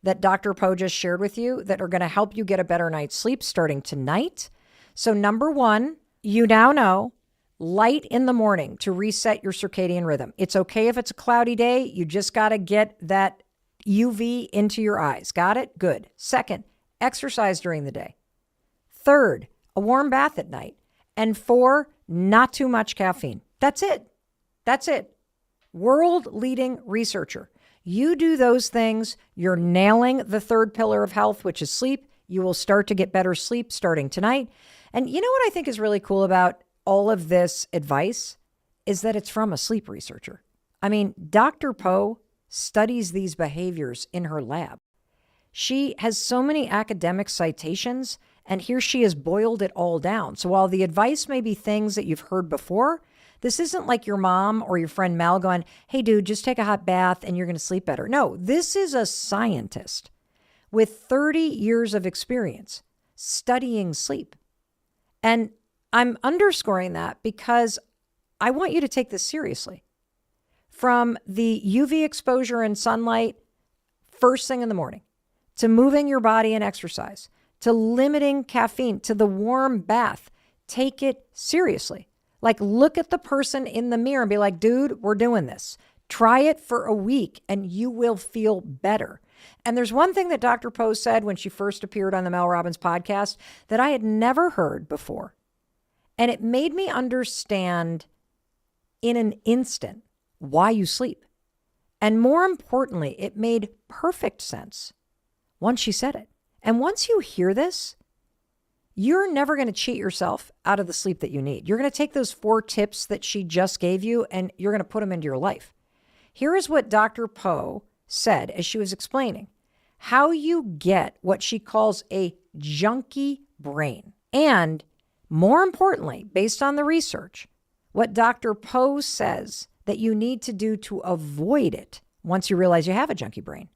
that Dr. Poe just shared with you that are going to help you get a better night's sleep starting tonight. So number 1, you now know light in the morning to reset your circadian rhythm. It's okay if it's a cloudy day. You just got to get that UV into your eyes. Got it? Good. 2nd, exercise during the day. 3rd, a warm bath at night. And 4, not too much caffeine. That's it. That's it. World-leading researcher. You do those things, you're nailing the 3rd pillar of health, which is sleep. You will start to get better sleep starting tonight. And you know what I think is really cool about all of this advice is that it's from a sleep researcher. I mean, Dr. Poe studies these behaviors in her lab. She has so many academic citations, and here she has boiled it all down. So while the advice may be things that you've heard before, this isn't like your mom or your friend Mel going, hey, dude, just take a hot bath and you're going to sleep better. No, this is a scientist with 30 years of experience studying sleep. And I'm underscoring that because I want you to take this seriously. From the UV exposure and sunlight first thing in the morning, to moving your body and exercise, to limiting caffeine, to the warm bath, take it seriously. Like, look at the person in the mirror and be like, dude, we're doing this. Try it for a week and you will feel better. And there's one thing that Dr. Poe said when she first appeared on the Mel Robbins podcast that I had never heard before. And it made me understand in an instant why you sleep. And more importantly, it made perfect sense once she said it. And once you hear this, you're never going to cheat yourself out of the sleep that you need. You're going to take those 4 tips that she just gave you and you're going to put them into your life. Here is what Dr. Poe said as she was explaining how you get what she calls a junkie brain. And more importantly, based on the research, what Dr. Poe says that you need to do to avoid it once you realize you have a junkie brain.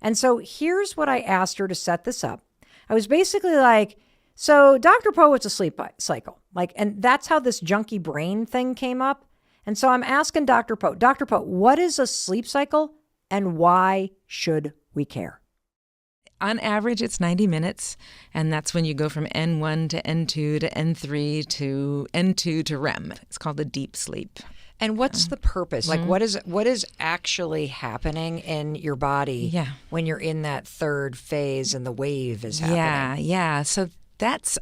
And so here's what I asked her to set this up. I was basically like, so Dr. Poe, it's a sleep cycle. And that's how this junkie brain thing came up. And so I'm asking Dr. Poe, what is a sleep cycle and why should we care? On average, it's 90 minutes, and that's when you go from N1 to N2 to N3 to N2 to REM. It's called a deep sleep. And what's the purpose? What is actually happening in your body when you're in that 3rd phase and the wave is happening? Yeah. So that's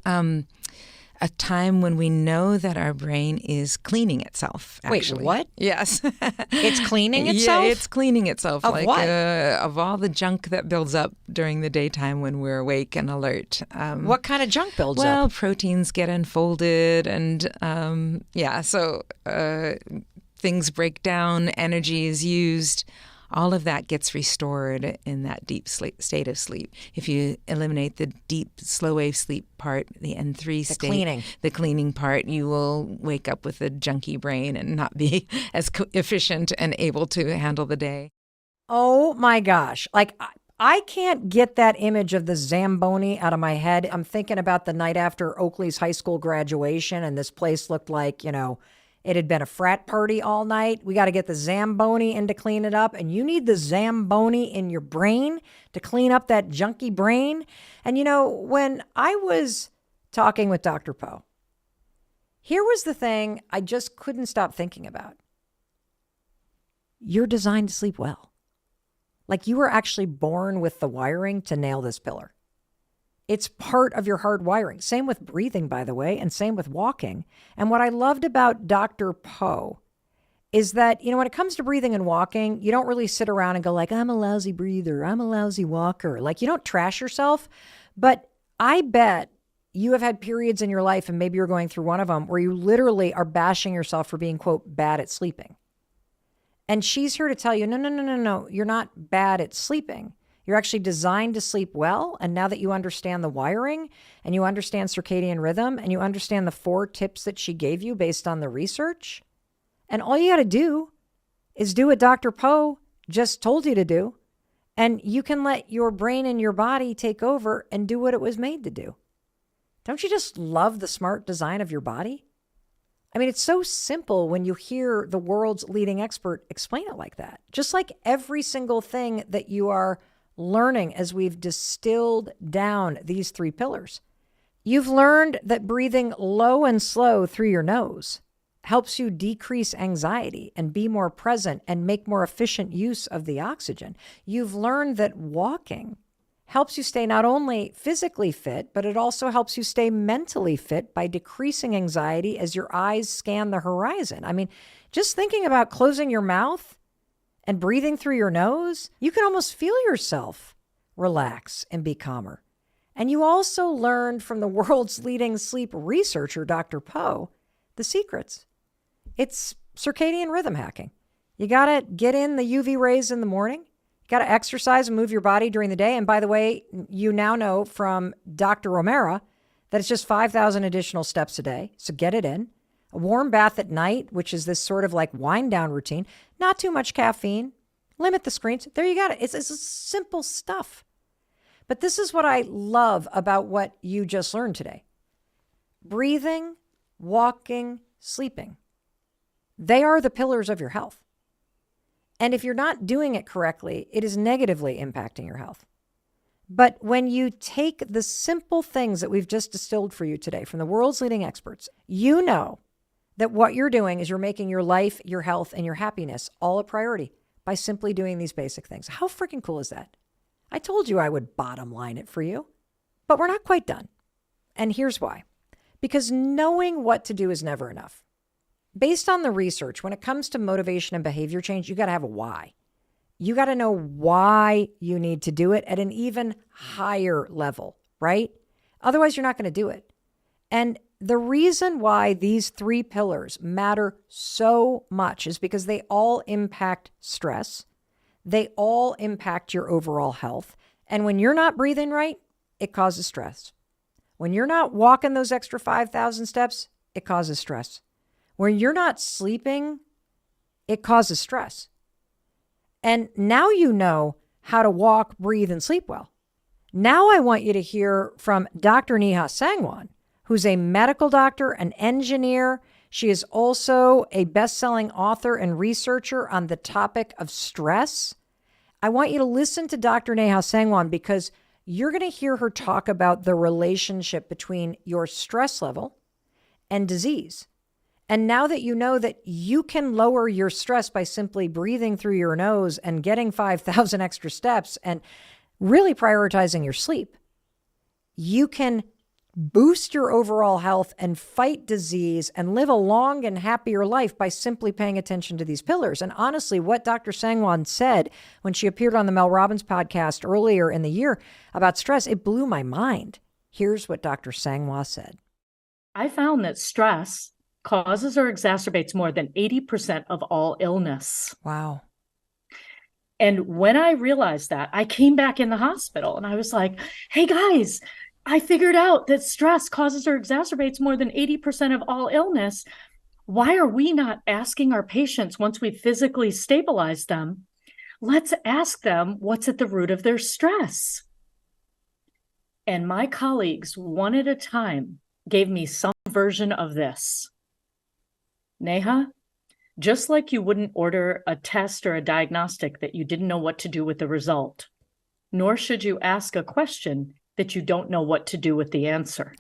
a time when we know that our brain is cleaning itself, actually. Wait, what? Yes. It's cleaning itself? Yeah, it's cleaning itself. Of what? Of all the junk that builds up during the daytime when we're awake and alert. What kind of junk builds up? Well, proteins get unfolded and, so things break down, energy is used. all of that gets restored in that deep state of sleep. If you eliminate the deep, slow wave sleep part, the N3 state, the cleaning part, you will wake up with a junky brain and not be as efficient and able to handle the day. Oh my gosh. Like, I can't get that image of the Zamboni out of my head. I'm thinking about the night after Oakley's high school graduation, and this place looked like, it had been a frat party all night. We got to get the Zamboni in to clean it up. And you need the Zamboni in your brain to clean up that junky brain. And, when I was talking with Dr. Poe, here was the thing I just couldn't stop thinking about. You're designed to sleep well. Like, you were actually born with the wiring to nail this pillar. It's part of your hard wiring. Same with breathing, by the way, and same with walking. And what I loved about Dr. Poe is that, when it comes to breathing and walking, you don't really sit around and go like, I'm a lousy breather, I'm a lousy walker. Like, you don't trash yourself. But I bet you have had periods in your life, and maybe you're going through one of them, where you literally are bashing yourself for being, quote, bad at sleeping. And she's here to tell you, no, you're not bad at sleeping. You're actually designed to sleep well. And now that you understand the wiring and you understand circadian rhythm and you understand the 4 tips that she gave you based on the research, and all you got to do is do what Dr. Poe just told you to do, and you can let your brain and your body take over and do what it was made to do. Don't you just love the smart design of your body? I mean, it's so simple when you hear the world's leading expert explain it like that. Just like every single thing that you are learning as we've distilled down these 3 pillars. You've learned that breathing low and slow through your nose helps you decrease anxiety and be more present and make more efficient use of the oxygen. You've learned that walking helps you stay not only physically fit, but it also helps you stay mentally fit by decreasing anxiety as your eyes scan the horizon. I mean, just thinking about closing your mouth and breathing through your nose, you can almost feel yourself relax and be calmer. And you also learned from the world's leading sleep researcher, Dr. Poe, the secrets. It's circadian rhythm hacking. You got to get in the UV rays in the morning. Got to exercise and move your body during the day. And by the way, you now know from Dr. O'Mara that it's just 5,000 additional steps a day. So get it in. A warm bath at night, which is this sort of like wind down routine. Not too much caffeine. Limit the screens. There you got it. It's simple stuff. But this is what I love about what you just learned today. Breathing, walking, sleeping. They are the pillars of your health. And if you're not doing it correctly, it is negatively impacting your health. But when you take the simple things that we've just distilled for you today from the world's leading experts, you know that what you're doing is you're making your life, your health, and your happiness all a priority by simply doing these basic things. How freaking cool is that? I told you I would bottom line it for you, but we're not quite done. And here's why. Because knowing what to do is never enough. Based on the research, when it comes to motivation and behavior change, you got to have a why. You got to know why you need to do it at an even higher level, right? Otherwise, you're not going to do it. And the reason why these 3 pillars matter so much is because they all impact stress. They all impact your overall health. And when you're not breathing right, it causes stress. When you're not walking those extra 5,000 steps, it causes stress. When you're not sleeping, it causes stress. And now you know how to walk, breathe, and sleep well. Now I want you to hear from Dr. Neha Sangwan, who's a medical doctor, an engineer. She is also a best-selling author and researcher on the topic of stress. I want you to listen to Dr. Neha Sangwan because you're going to hear her talk about the relationship between your stress level and disease. And now that you know that you can lower your stress by simply breathing through your nose and getting 5,000 extra steps and really prioritizing your sleep, you can boost your overall health and fight disease and live a long and happier life by simply paying attention to these pillars. And honestly, what Dr. Sangwan said when she appeared on the Mel Robbins podcast earlier in the year about stress, it blew my mind. Here's what Dr. Sangwan said. I found that stress causes or exacerbates more than 80% of all illness. Wow. And when I realized that, I came back in the hospital and I was like, hey guys, I figured out that stress causes or exacerbates more than 80% of all illness. Why are we not asking our patients once we've physically stabilized them? Let's ask them what's at the root of their stress. And my colleagues, one at a time, gave me some version of this. Neha, just like you wouldn't order a test or a diagnostic that you didn't know what to do with the result, nor should you ask a question that you don't know what to do with the answer.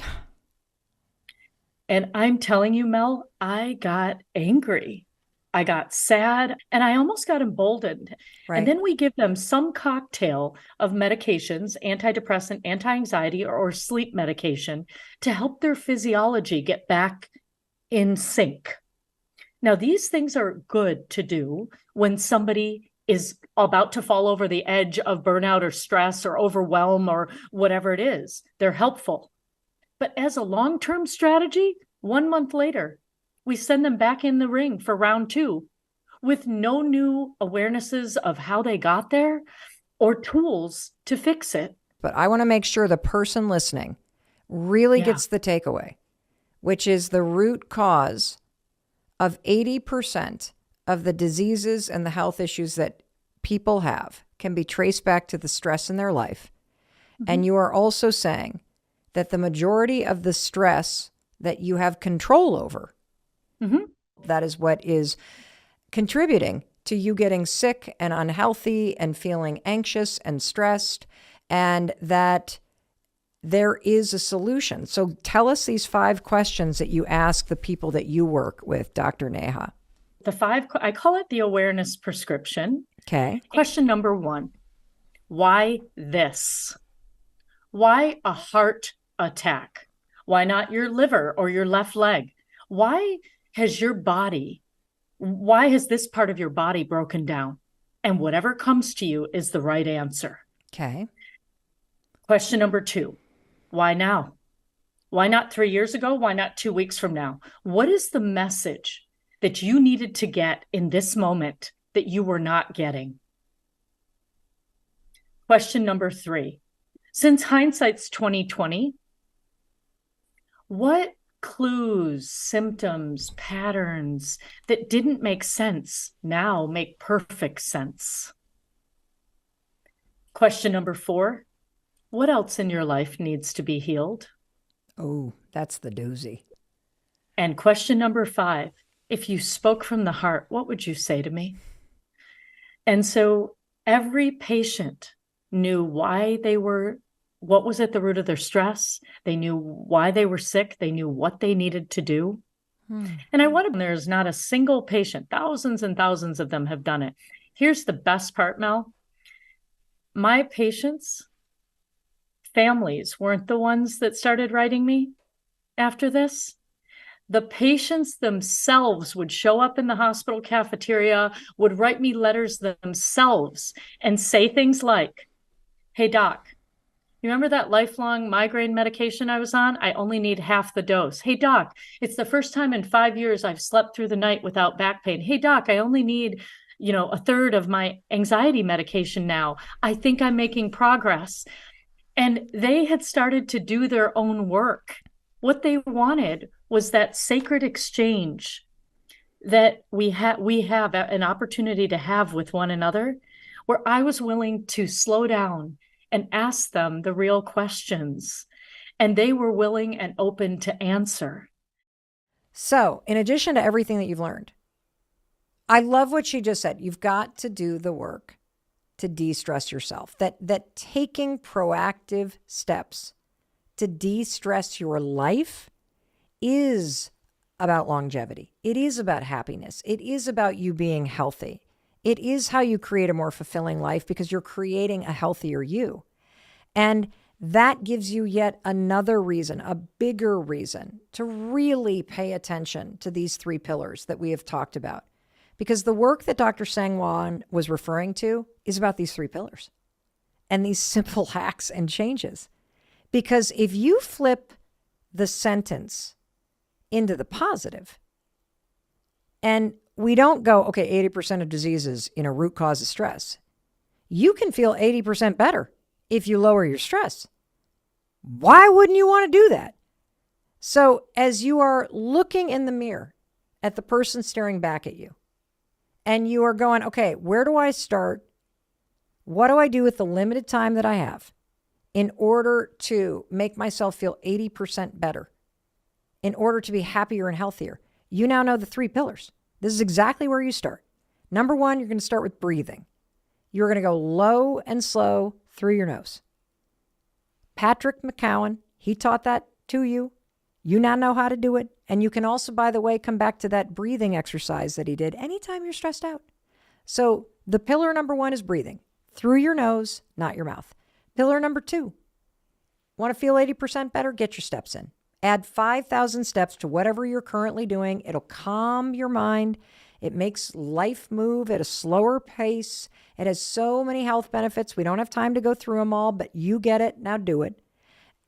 And I'm telling you, Mel, I got angry. I got sad, and I almost got emboldened. Right. And then we give them some cocktail of medications, antidepressant, anti-anxiety, or sleep medication to help their physiology get back in sync. Now, these things are good to do when somebody is about to fall over the edge of burnout or stress or overwhelm or whatever it is. They're helpful. But as a long-term strategy, 1 month later, we send them back in the ring for round 2 with no new awarenesses of how they got there or tools to fix it. But I want to make sure the person listening really gets the takeaway, which is the root cause of 80% of the diseases and the health issues that people have can be traced back to the stress in their life. Mm-hmm. And you are also saying that the majority of the stress that you have control over, that is what is contributing to you getting sick and unhealthy and feeling anxious and stressed, and that there is a solution. So tell us these 5 questions that you ask the people that you work with, Dr. Neha. The 5, I call it the awareness prescription. Okay. Question number 1, why this? Why a heart attack? Why not your liver or your left leg? Why has this part of your body broken down? And whatever comes to you is the right answer. Okay. Question number 2, why now? Why not 3 years ago? Why not 2 weeks from now? What is the message that you needed to get in this moment that you were not getting? Question number 3, since hindsight's 2020, what clues, symptoms, patterns that didn't make sense now make perfect sense? Question number 4, what else in your life needs to be healed? Oh, that's the doozy. And question number 5, if you spoke from the heart, what would you say to me? And so every patient knew what was at the root of their stress. They knew why they were sick. They knew what they needed to do. And there's not a single patient, thousands and thousands of them have done it. Here's the best part, Mel. My patients' families weren't the ones that started writing me after this. The patients themselves would show up in the hospital cafeteria, would write me letters themselves and say things like, hey, doc, you remember that lifelong migraine medication I was on? I only need half the dose. Hey, doc, it's the first time in 5 years I've slept through the night without back pain. Hey, doc, I only need, a third of my anxiety medication now. I think I'm making progress. And they had started to do their own work. What they wanted was that sacred exchange that we have an opportunity to have with one another, where I was willing to slow down and ask them the real questions, and they were willing and open to answer. So, in addition to everything that you've learned, I love what she just said. You've got to do the work to de-stress yourself. That taking proactive steps to de-stress your life is about longevity. It is about happiness. It is about you being healthy. It is how you create a more fulfilling life because you're creating a healthier you. And that gives you yet another reason, a bigger reason to really pay attention to these 3 pillars that we have talked about. Because the work that Dr. Sangwan was referring to is about these 3 pillars and these simple hacks and changes. Because if you flip the sentence into the positive, and we don't go, okay, 80% of diseases, root cause is stress. you can feel 80% better if you lower your stress. Why wouldn't you want to do that? So as you are looking in the mirror at the person staring back at you, and you are going, okay, where do I start? What do I do with the limited time that I have in order to make myself feel 80% better, in order to be happier and healthier? You now know the 3 pillars. This is exactly where you start. Number 1, you're going to start with breathing. You're going to go low and slow through your nose. Patrick McCowan, he taught that to you. You now know how to do it. And you can also, by the way, come back to that breathing exercise that he did anytime you're stressed out. So the pillar number 1 is breathing through your nose, not your mouth. Pillar number 2, want to feel 80% better? Get your steps in. Add 5,000 steps to whatever you're currently doing. It'll calm your mind. It makes life move at a slower pace. It has so many health benefits. We don't have time to go through them all, but you get it. Now do it.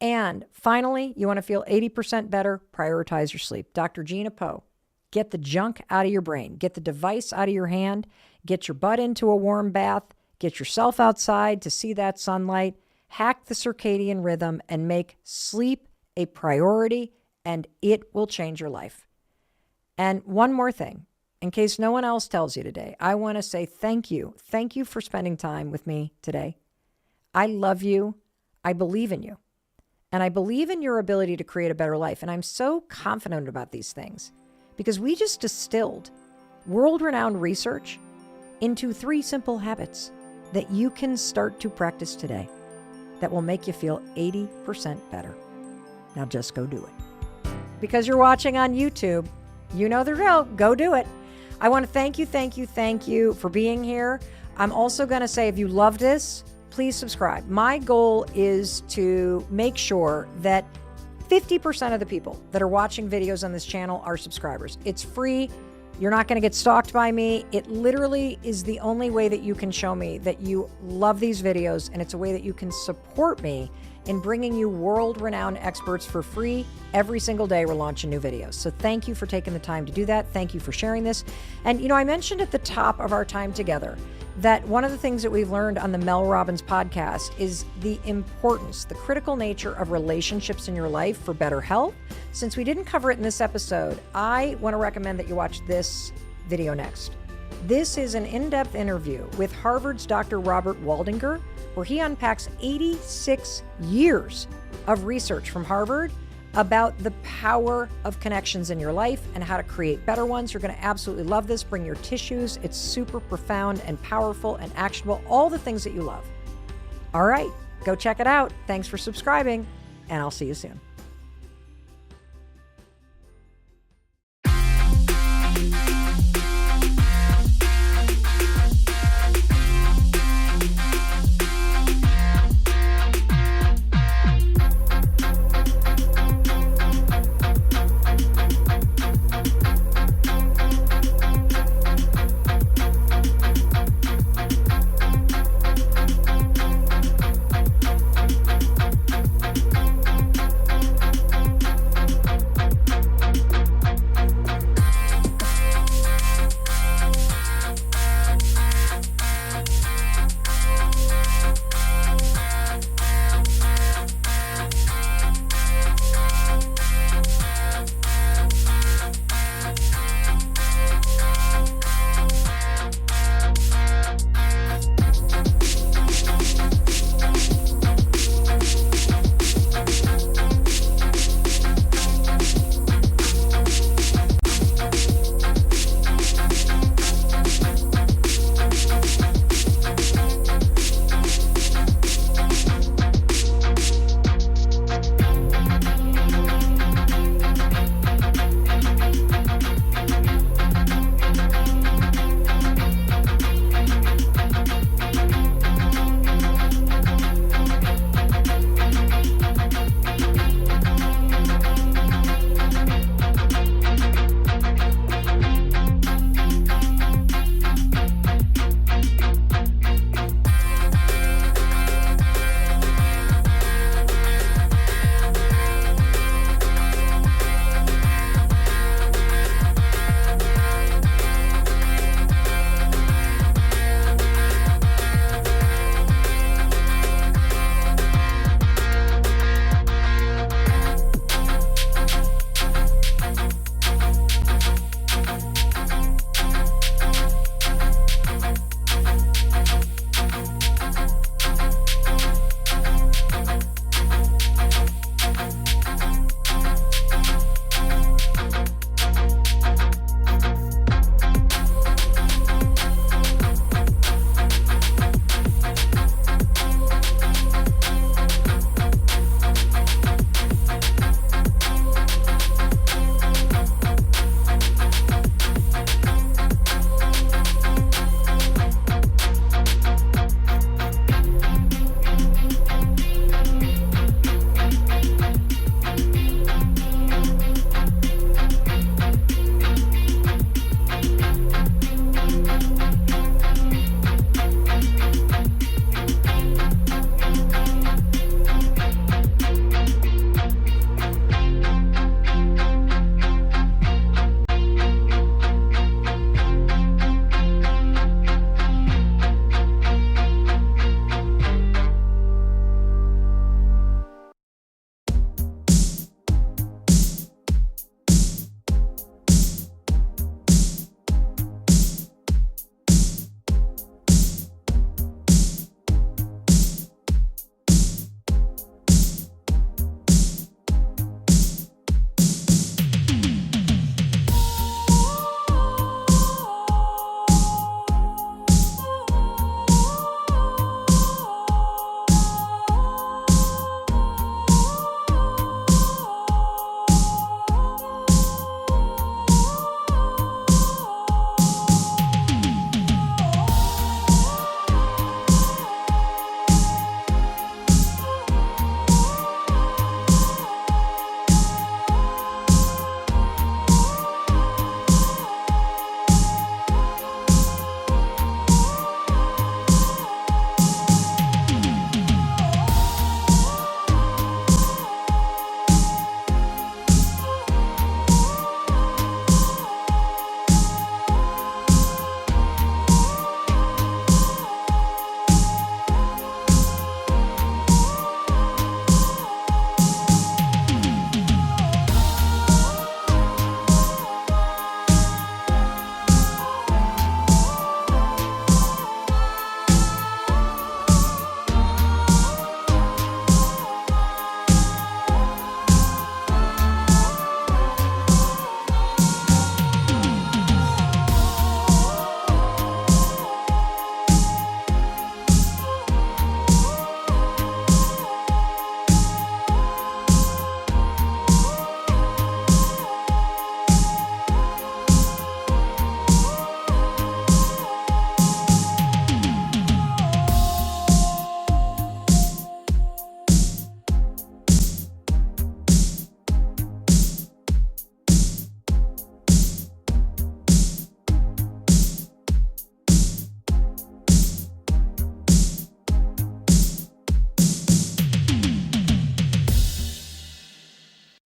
And finally, you want to feel 80% better, prioritize your sleep. Dr. Gina Poe, get the junk out of your brain. Get the device out of your hand. Get your butt into a warm bath. Get yourself outside to see that sunlight. Hack the circadian rhythm and make sleep a priority, and it will change your life. And one more thing, in case no one else tells you today, I want to say thank you. Thank you for spending time with me today. I love you. I believe in you. And I believe in your ability to create a better life. And I'm so confident about these things because we just distilled world-renowned research into 3 simple habits that you can start to practice today that will make you feel 80% better. Now just go do it. Because you're watching on YouTube, you know the drill. Go do it. I want to thank you for being here. I'm also going to say, if you love this, please subscribe. My goal is to make sure that 50% of the people that are watching videos on this channel are subscribers. It's free. You're not going to get stalked by me. It literally is the only way that you can show me that you love these videos, and it's a way that you can support me in bringing you world-renowned experts for free. Every single day we're launching new videos. So thank you for taking the time to do that. Thank you for sharing this. And, I mentioned at the top of our time together that one of the things that we've learned on the Mel Robbins podcast is the importance, the critical nature of relationships in your life for better health. Since we didn't cover it in this episode, I want to recommend that you watch this video next. This is an in-depth interview with Harvard's Dr. Robert Waldinger, where he unpacks 86 years of research from Harvard about the power of connections in your life and how to create better ones. You're going to absolutely love this. Bring your tissues. It's super profound and powerful and actionable, all the things that you love. All right, go check it out. Thanks for subscribing, and I'll see you soon.